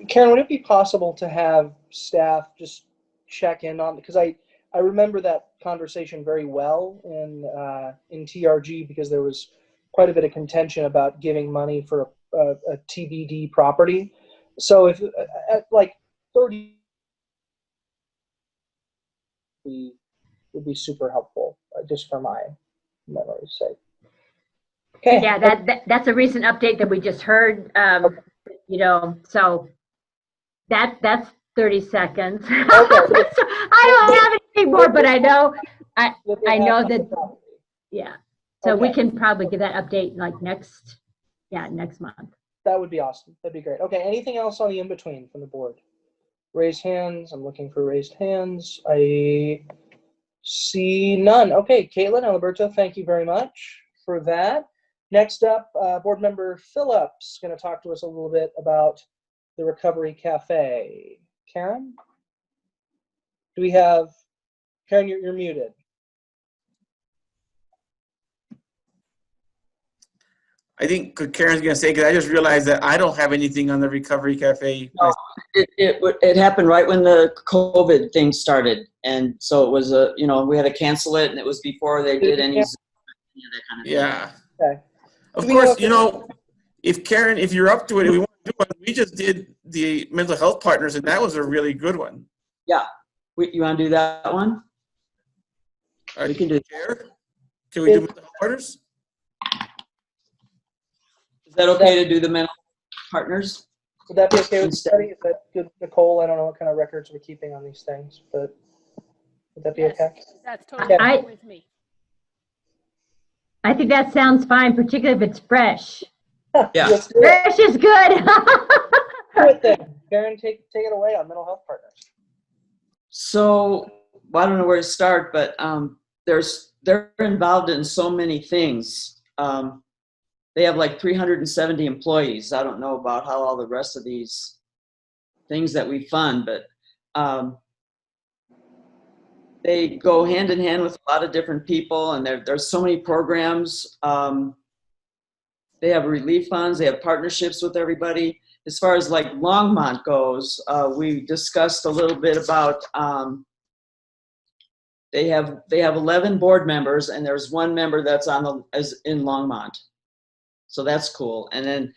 Karen, would it be possible to have staff just check in on, because I remember that conversation very well in TRG, because there was quite a bit of contention about giving money for a TBD property. So if at like 30 would be super helpful, just for my memory's sake. Okay. Yeah, that's a recent update that we just heard. So that's 30 seconds. Okay. So I don't have anything more, but I know that. Yeah. So Okay. we can probably give that update like next month. That would be awesome. That'd be great. Okay. Anything else on the in-between from the board? Raise hands. I'm looking for raised hands. I see none. Okay. Caitlin, Alberto, thank you very much for that. Next up, Board Member Phillips going to talk to us a little bit about the Recovery Cafe. Karen? Do we have, Karen, you're muted. I think Karen's going to say, because I just realized that I don't have anything on the Recovery Cafe. No, it happened right when the COVID thing started. And so it was we had to cancel it, and it was before they did any that kind of thing. Yeah. Okay. Of course, if you're up to it, if we want to do it, we just did the mental health partners, and that was a really good one. Yeah. You want to do that one? We can do. Chair, can we do mental health partners? Is that okay to do the mental partners? Would that be okay with Instead- everybody? Is that good, Nicole? I don't know what kind of records we're keeping on these things, but would that be Yes, okay? that's totally fine with me. I think that sounds fine, particularly if it's fresh. Yeah. Let's do it. Fresh is good. Do it then. Karen, take it away on mental health partners. So, well, I don't know where to start, but they're involved in so many things. They have like 370 employees. I don't know about how all the rest of these things that we fund, but they go hand in hand with a lot of different people, and there's so many programs. They have relief funds. They have partnerships with everybody. As far as like Longmont goes, we discussed a little bit about they have 11 board members, and there's one member that's in Longmont, so that's cool. And then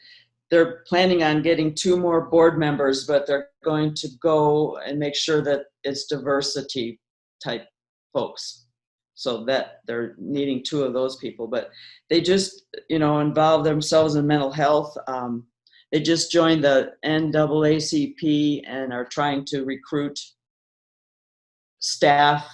they're planning on getting 2 more board members, but they're going to go and make sure that it's diversity type folks, so that they're needing 2 of those people. But they just involve themselves in mental health. They just joined the NAACP and are trying to recruit staff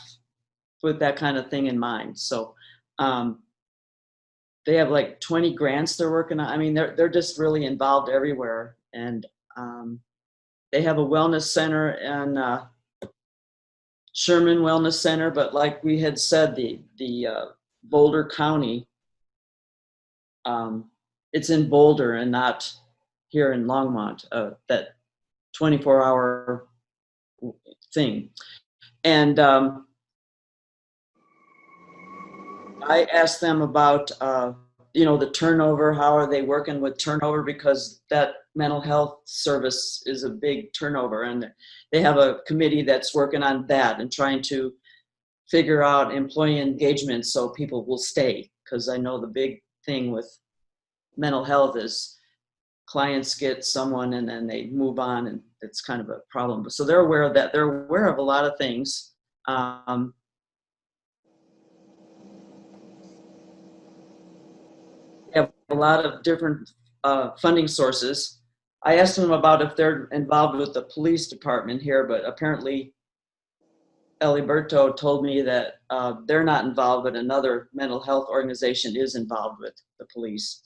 with that kind of thing in mind. So they have like 20 grants they're working on. I mean, they're just really involved everywhere. And they have a wellness center in Sherman Wellness Center, but like we had said, the Boulder County, it's in Boulder and not here in Longmont, that 24-hour thing. And I asked them about, the turnover. How are they working with turnover? Because that mental health service is a big turnover, and they have a committee that's working on that and trying to figure out employee engagement so people will stay. Because I know the big thing with mental health is clients get someone and then they move on, and it's kind of a problem. So they're aware of that. They're aware of a lot of things. Have a lot of different funding sources. I asked them about if they're involved with the police department here, but apparently Eliberto told me that they're not involved, but another mental health organization is involved with the police.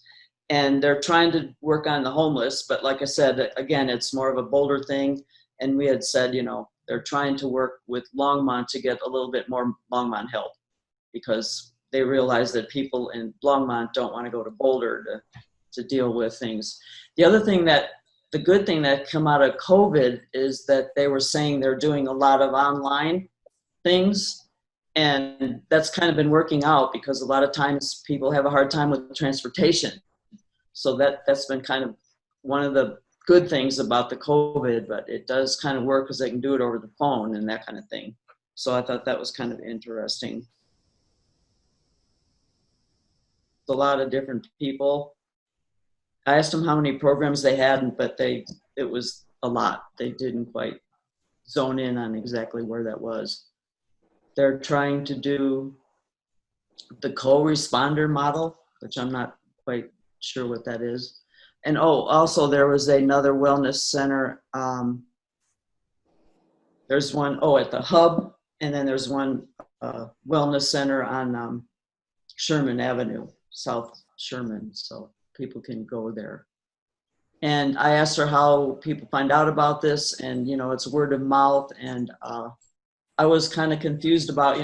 And they're trying to work on the homeless, but like I said, again, it's more of a Boulder thing. And we had said, they're trying to work with Longmont to get a little bit more Longmont help, because they realize that people in Longmont don't want to go to Boulder to deal with things. The other thing the good thing that come out of COVID is that they were saying they're doing a lot of online things, and that's kind of been working out, because a lot of times people have a hard time with transportation. So that's been kind of one of the good things about the COVID, but it does kind of work because they can do it over the phone and that kind of thing. So I thought that was kind of interesting. A lot of different people. I asked them how many programs they had, but it was a lot. They didn't quite zone in on exactly where that was. They're trying to do the co-responder model, which I'm not quite sure what that is. And also there was another wellness center. There's one at the hub, and then there's one wellness center on Sherman Avenue, South Sherman, so people can go there. And I asked her how people find out about this, and it's word of mouth. And I was kind of confused about,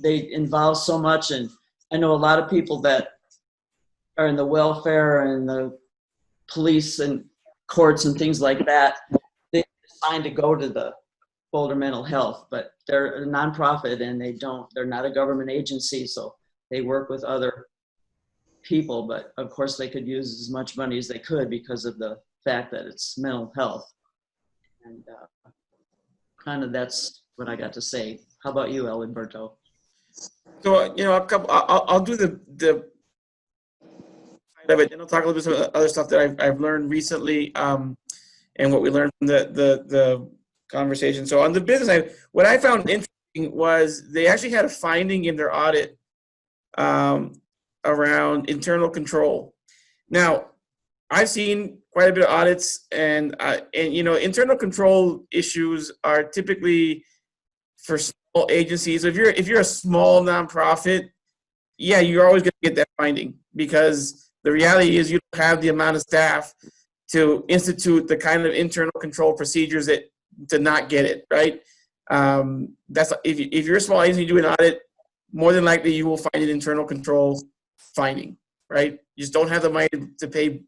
they involve so much, and I know a lot of people that are in the welfare and the police and courts and things like that. They decide to go to the Boulder Mental Health, but they're a nonprofit and they're not a government agency, so they work with other people, but of course they could use as much money as they could because of the fact that it's mental health. And kind of that's what I got to say. How about you, Eliberto? So, I'll do the of it, and I'll talk a little bit about other stuff that I've learned recently, and what we learned from the conversation. So on the business side, what I found interesting was they actually had a finding in their audit around internal control. Now, I've seen quite a bit of audits, and you know, internal control issues are typically for small agencies. So if you're a small nonprofit, yeah, you're always going to get that finding, because the reality is you don't have the amount of staff to institute the kind of internal control procedures that to not get it right. That's if you're a small agency doing an audit, more than likely you will find an internal control finding, right? You just don't have the money to pay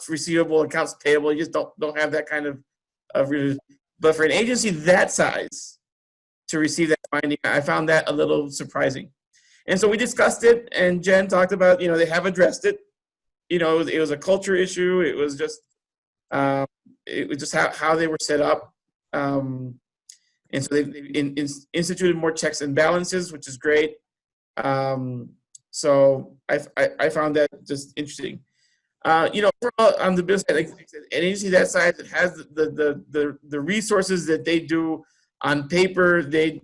receivable, accounts payable. You just don't have that kind of but for an agency that size to receive that finding, I found that a little surprising. And so we discussed it, and Jen talked about, you know, they have addressed it. You know, it was a culture issue. It was just how they were set up. And so they instituted more checks and balances, which is great. So I found that just interesting. You know, on the business side, like I said, an agency that size that has the resources that they do on paper, they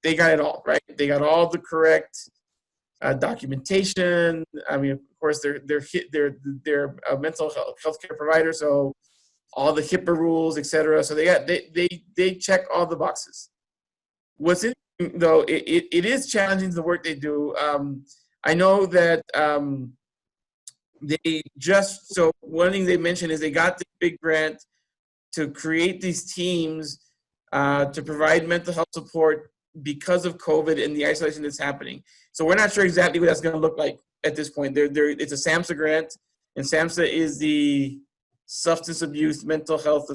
got it all, right? They got all the correct documentation. I mean, of course, they're a mental health care provider, so all the HIPAA rules, etc. So they check all the boxes. What's interesting, though, it is challenging, the work they do. I know that so one thing they mentioned is they got this big grant to create these teams to provide mental health support because of COVID and the isolation that's happening. So we're not sure exactly what that's going to look like at this point. It's a SAMHSA grant, and SAMHSA is the Substance Abuse Mental Health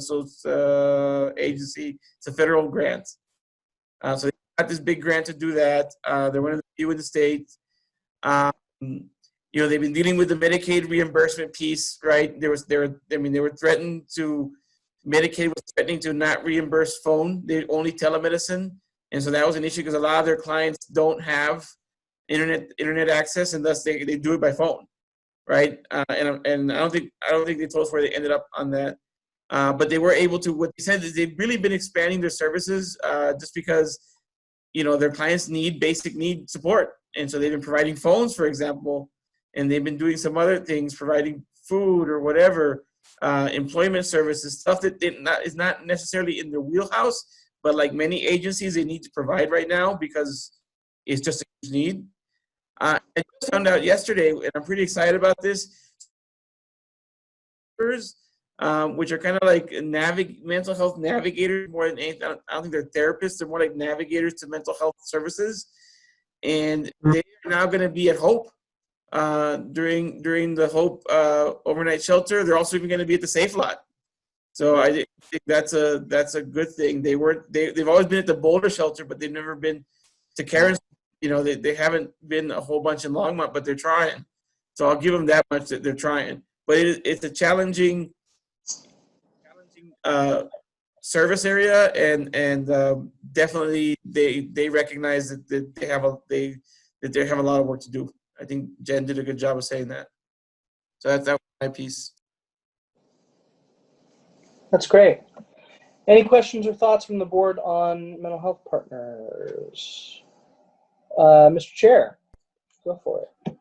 Agency. It's a federal grant. So they got this big grant to do that. They're one of the few in the state. You know, they've been dealing with the Medicaid reimbursement piece, right? They were threatened to, Medicaid was threatening to not reimburse phone, they only telemedicine. And so that was an issue because a lot of their clients don't have internet access, and thus they do it by phone, right? And I don't think they told us where they ended up on that. But they were able to, what they said is they've really been expanding their services just because, you know, their clients need basic need support. And so they've been providing phones, for example, and they've been doing some other things, providing food or whatever, employment services, stuff that is not necessarily in their wheelhouse, but like many agencies, they need to provide right now because it's just a huge need. I just found out yesterday, and I'm pretty excited about this, which are kind of like mental health navigators more than anything. I don't think they're therapists. They're more like navigators to mental health services. And they are now going to be at Hope during the Hope overnight shelter. They're also even going to be at the Safe Lot. So I think that's a good thing. They've always been at the Boulder shelter, but they've never been to Karen's. You know, they haven't been a whole bunch in Longmont, but they're trying. So I'll give them that much, that they're trying. But it's a challenging service area, and definitely they recognize that they have a lot of work to do. I think Jen did a good job of saying that. So that was my piece. That's great. Any questions or thoughts from the board on mental health partners? Mr. Chair, go for it.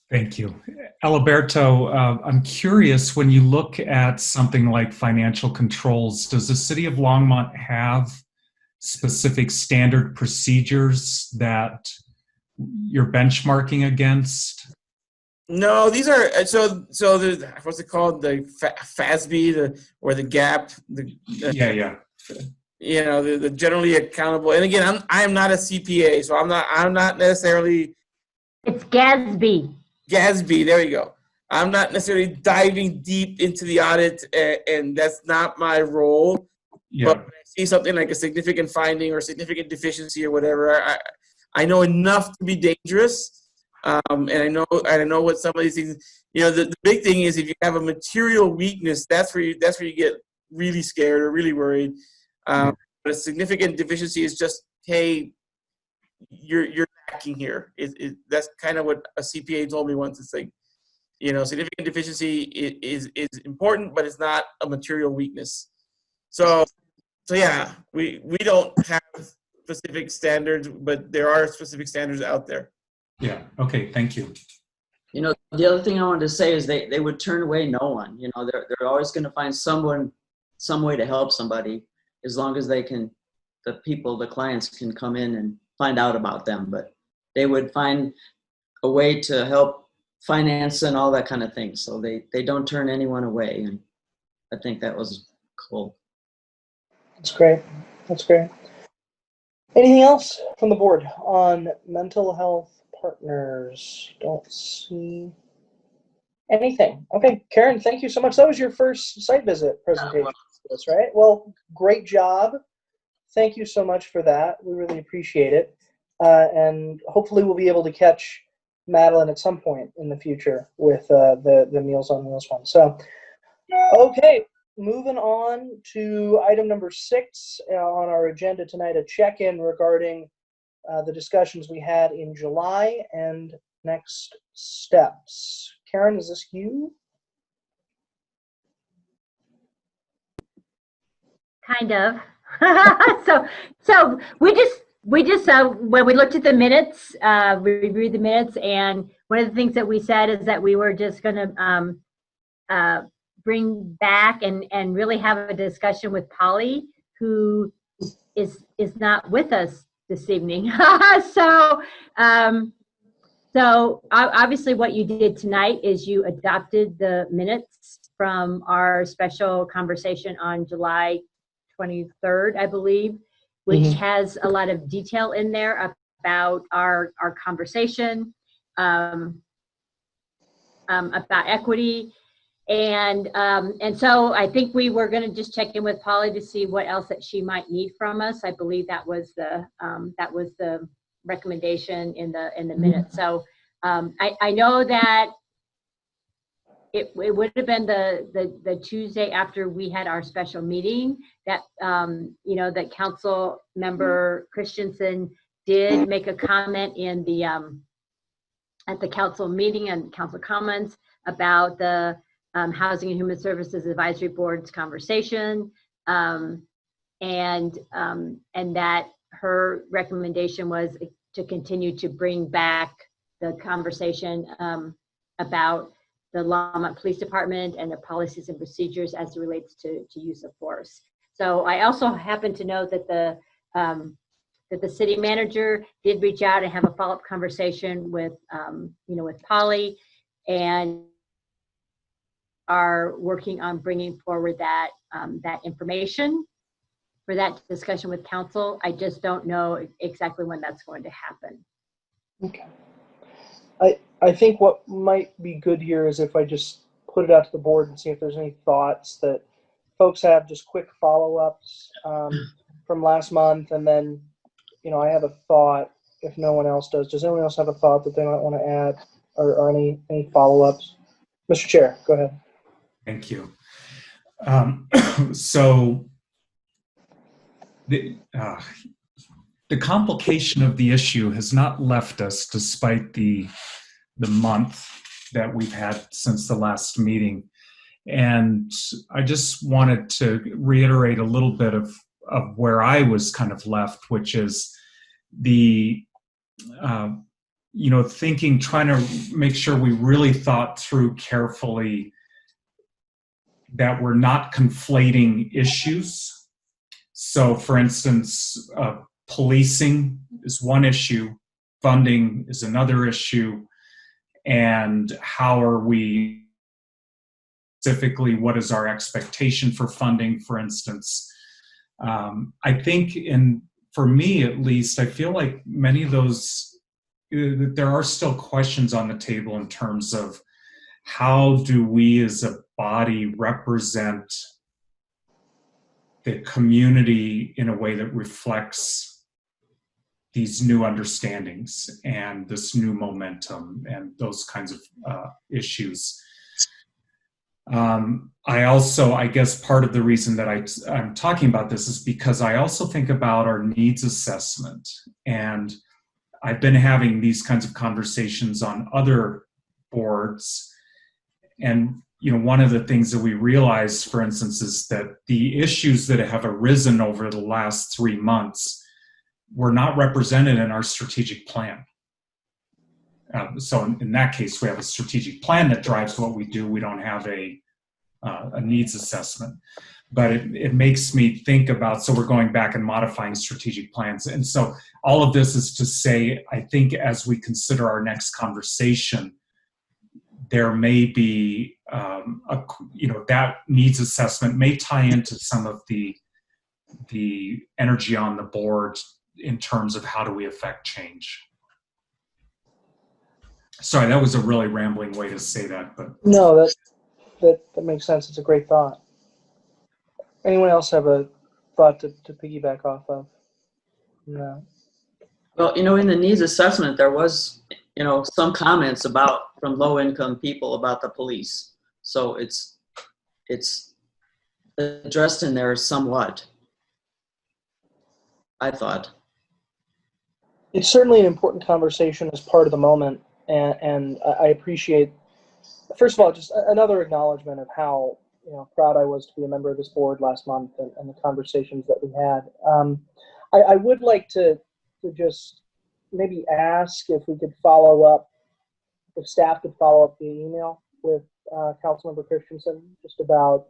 Thank you. Alberto, I'm curious, when you look at something like financial controls, does the city of Longmont have specific standard procedures that you're benchmarking against? No, these are so what's it called, the FASB, or the GAP. Yeah. You know, the generally accountable. And again, I'm not a CPA, so I'm not necessarily. It's GASB. GASB, there you go. I'm not necessarily diving deep into the audit, and that's not my role. Yeah. But when I see something like a significant finding or significant deficiency or whatever, I know enough to be dangerous, and I know what some of these things. You know, the big thing is if you have a material weakness, that's where you get really scared or really worried. But a significant deficiency is just, hey, you're lacking here. That's kind of what a CPA told me once. It's like, you know, significant deficiency is important, but it's not a material weakness. So So yeah, we don't have specific standards, but there are specific standards out there. Yeah, okay, thank you. You know, the other thing I wanted to say is they would turn away no one. You know, they're always going to find some way to help somebody, as long as they can, the clients can come in and find out about them. But they would find a way to help finance and all that kind of thing. So they don't turn anyone away. And I think that was cool. That's great. That's great. Anything else from the board on mental health partners? Don't see anything. Okay, Karen, thank you so much. That was your first site visit presentation for this, right? Well, great job. Thank you so much for that. We really appreciate it. And hopefully we'll be able to catch Madeline at some point in the future with the Meals on Wheels one. So, okay, moving on to item number 6 on our agenda tonight, a check-in regarding the discussions we had in July and next steps. Karen, is this you? Kind of. So we just when we looked at the minutes, we reviewed the minutes, and one of the things that we said is that we were just going to bring back and really have a discussion with Polly, who is not with us this evening. So obviously what you did tonight is you adopted the minutes from our special conversation on July 23rd, I believe, which has a lot of detail in there about our conversation, about equity. And so I think we were going to just check in with Polly to see what else that she might need from us. I believe that was the recommendation in the minutes. So I know that it would have been the Tuesday after we had our special meeting that that Council Member Christensen did make a comment in the at the council meeting and council comments about the Housing and Human Services Advisory Board's conversation, and that her recommendation was to continue to bring back the conversation about the Longmont Police Department and the policies and procedures as it relates to use of force. So I also happen to know that the city manager did reach out and have a follow-up conversation with with Polly, and are working on bringing forward that information for that discussion with council. I just don't know exactly when that's going to happen. Okay. I think what might be good here is if I just put it out to the board and see if there's any thoughts that folks have, just quick follow-ups from last month, and then I have a thought if no one else does. Does anyone else have a thought that they might want to add, or any follow-ups? Mr. Chair, go ahead. Thank you. So the complication of the issue has not left us, despite the month that we've had since the last meeting. And I just wanted to reiterate a little bit of where I was kind of left, which is the thinking, trying to make sure we really thought through carefully that we're not conflating issues. So for instance, policing is one issue, funding is another issue, and how are we specifically, what is our expectation for funding, for instance. I think for me at least, I feel like many of those, there are still questions on the table in terms of how do we as a body represent the community in a way that reflects these new understandings and this new momentum and those kinds of issues. I guess part of the reason that I'm talking about this is because I also think about our needs assessment. And I've been having these kinds of conversations on other boards. And one of the things that we realized, for instance, is that the issues that have arisen over the last 3 months were not represented in our strategic plan. So in that case, we have a strategic plan that drives what we do. We don't have a needs assessment. But it makes me think about, so we're going back and modifying strategic plans. And so all of this is to say, I think as we consider our next conversation, there may be, that needs assessment may tie into some of the energy on the board in terms of how do we affect change. Sorry, that was a really rambling way to say that, but No, that makes sense. It's a great thought. Anyone else have a thought to piggyback off of? No. Well, in the needs assessment, there was, some comments from low-income people about the police. So it's addressed in there somewhat, I thought. It's certainly an important conversation as part of the moment, and I appreciate, first of all, just another acknowledgement of how proud I was to be a member of this board last month and the conversations that we had. I would like to just maybe ask if we could follow up, if staff could follow up the email with Councilmember Christensen just about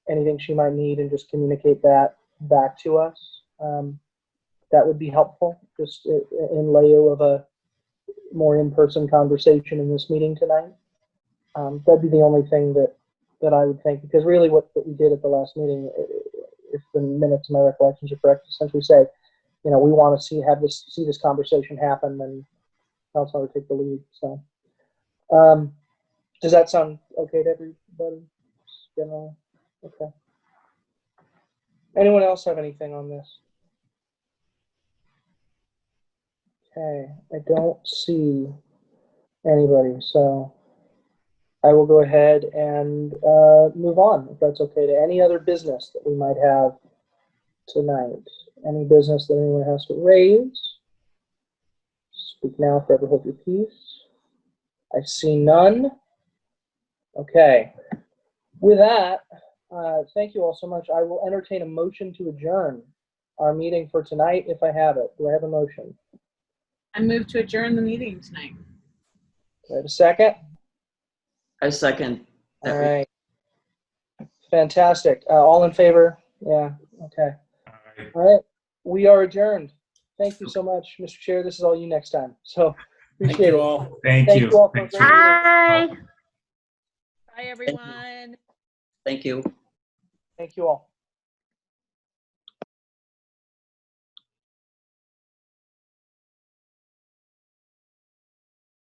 anything she might need and just communicate that back to us. That would be helpful, just in lieu of a more in-person conversation in this meeting tonight. That'd be the only thing that I would think, because really what we did at the last meeting, if the minutes of my recollections are correct, essentially say, we want to see this conversation happen, and Councilor take the lead. So, does that sound okay to everybody? Generally, okay. Anyone else have anything on this? Okay, I don't see anybody, so I will go ahead and move on, if that's okay, to any other business that we might have tonight. Any business that anyone has to raise? Speak now, forever hold your peace. I see none. Okay. With that, thank you all so much. I will entertain a motion to adjourn our meeting for tonight if I have it. Do I have a motion? I move to adjourn the meeting tonight. Do I have a second? I second that. All right. Fantastic. All in favor? Yeah. Okay. All right. We are adjourned. Thank you so much, Mr. Chair. This is all you next time. So appreciate it. all. thank Thank you. you all for Thanks being here. Bye. Bye, everyone. Thank you. Thank you all.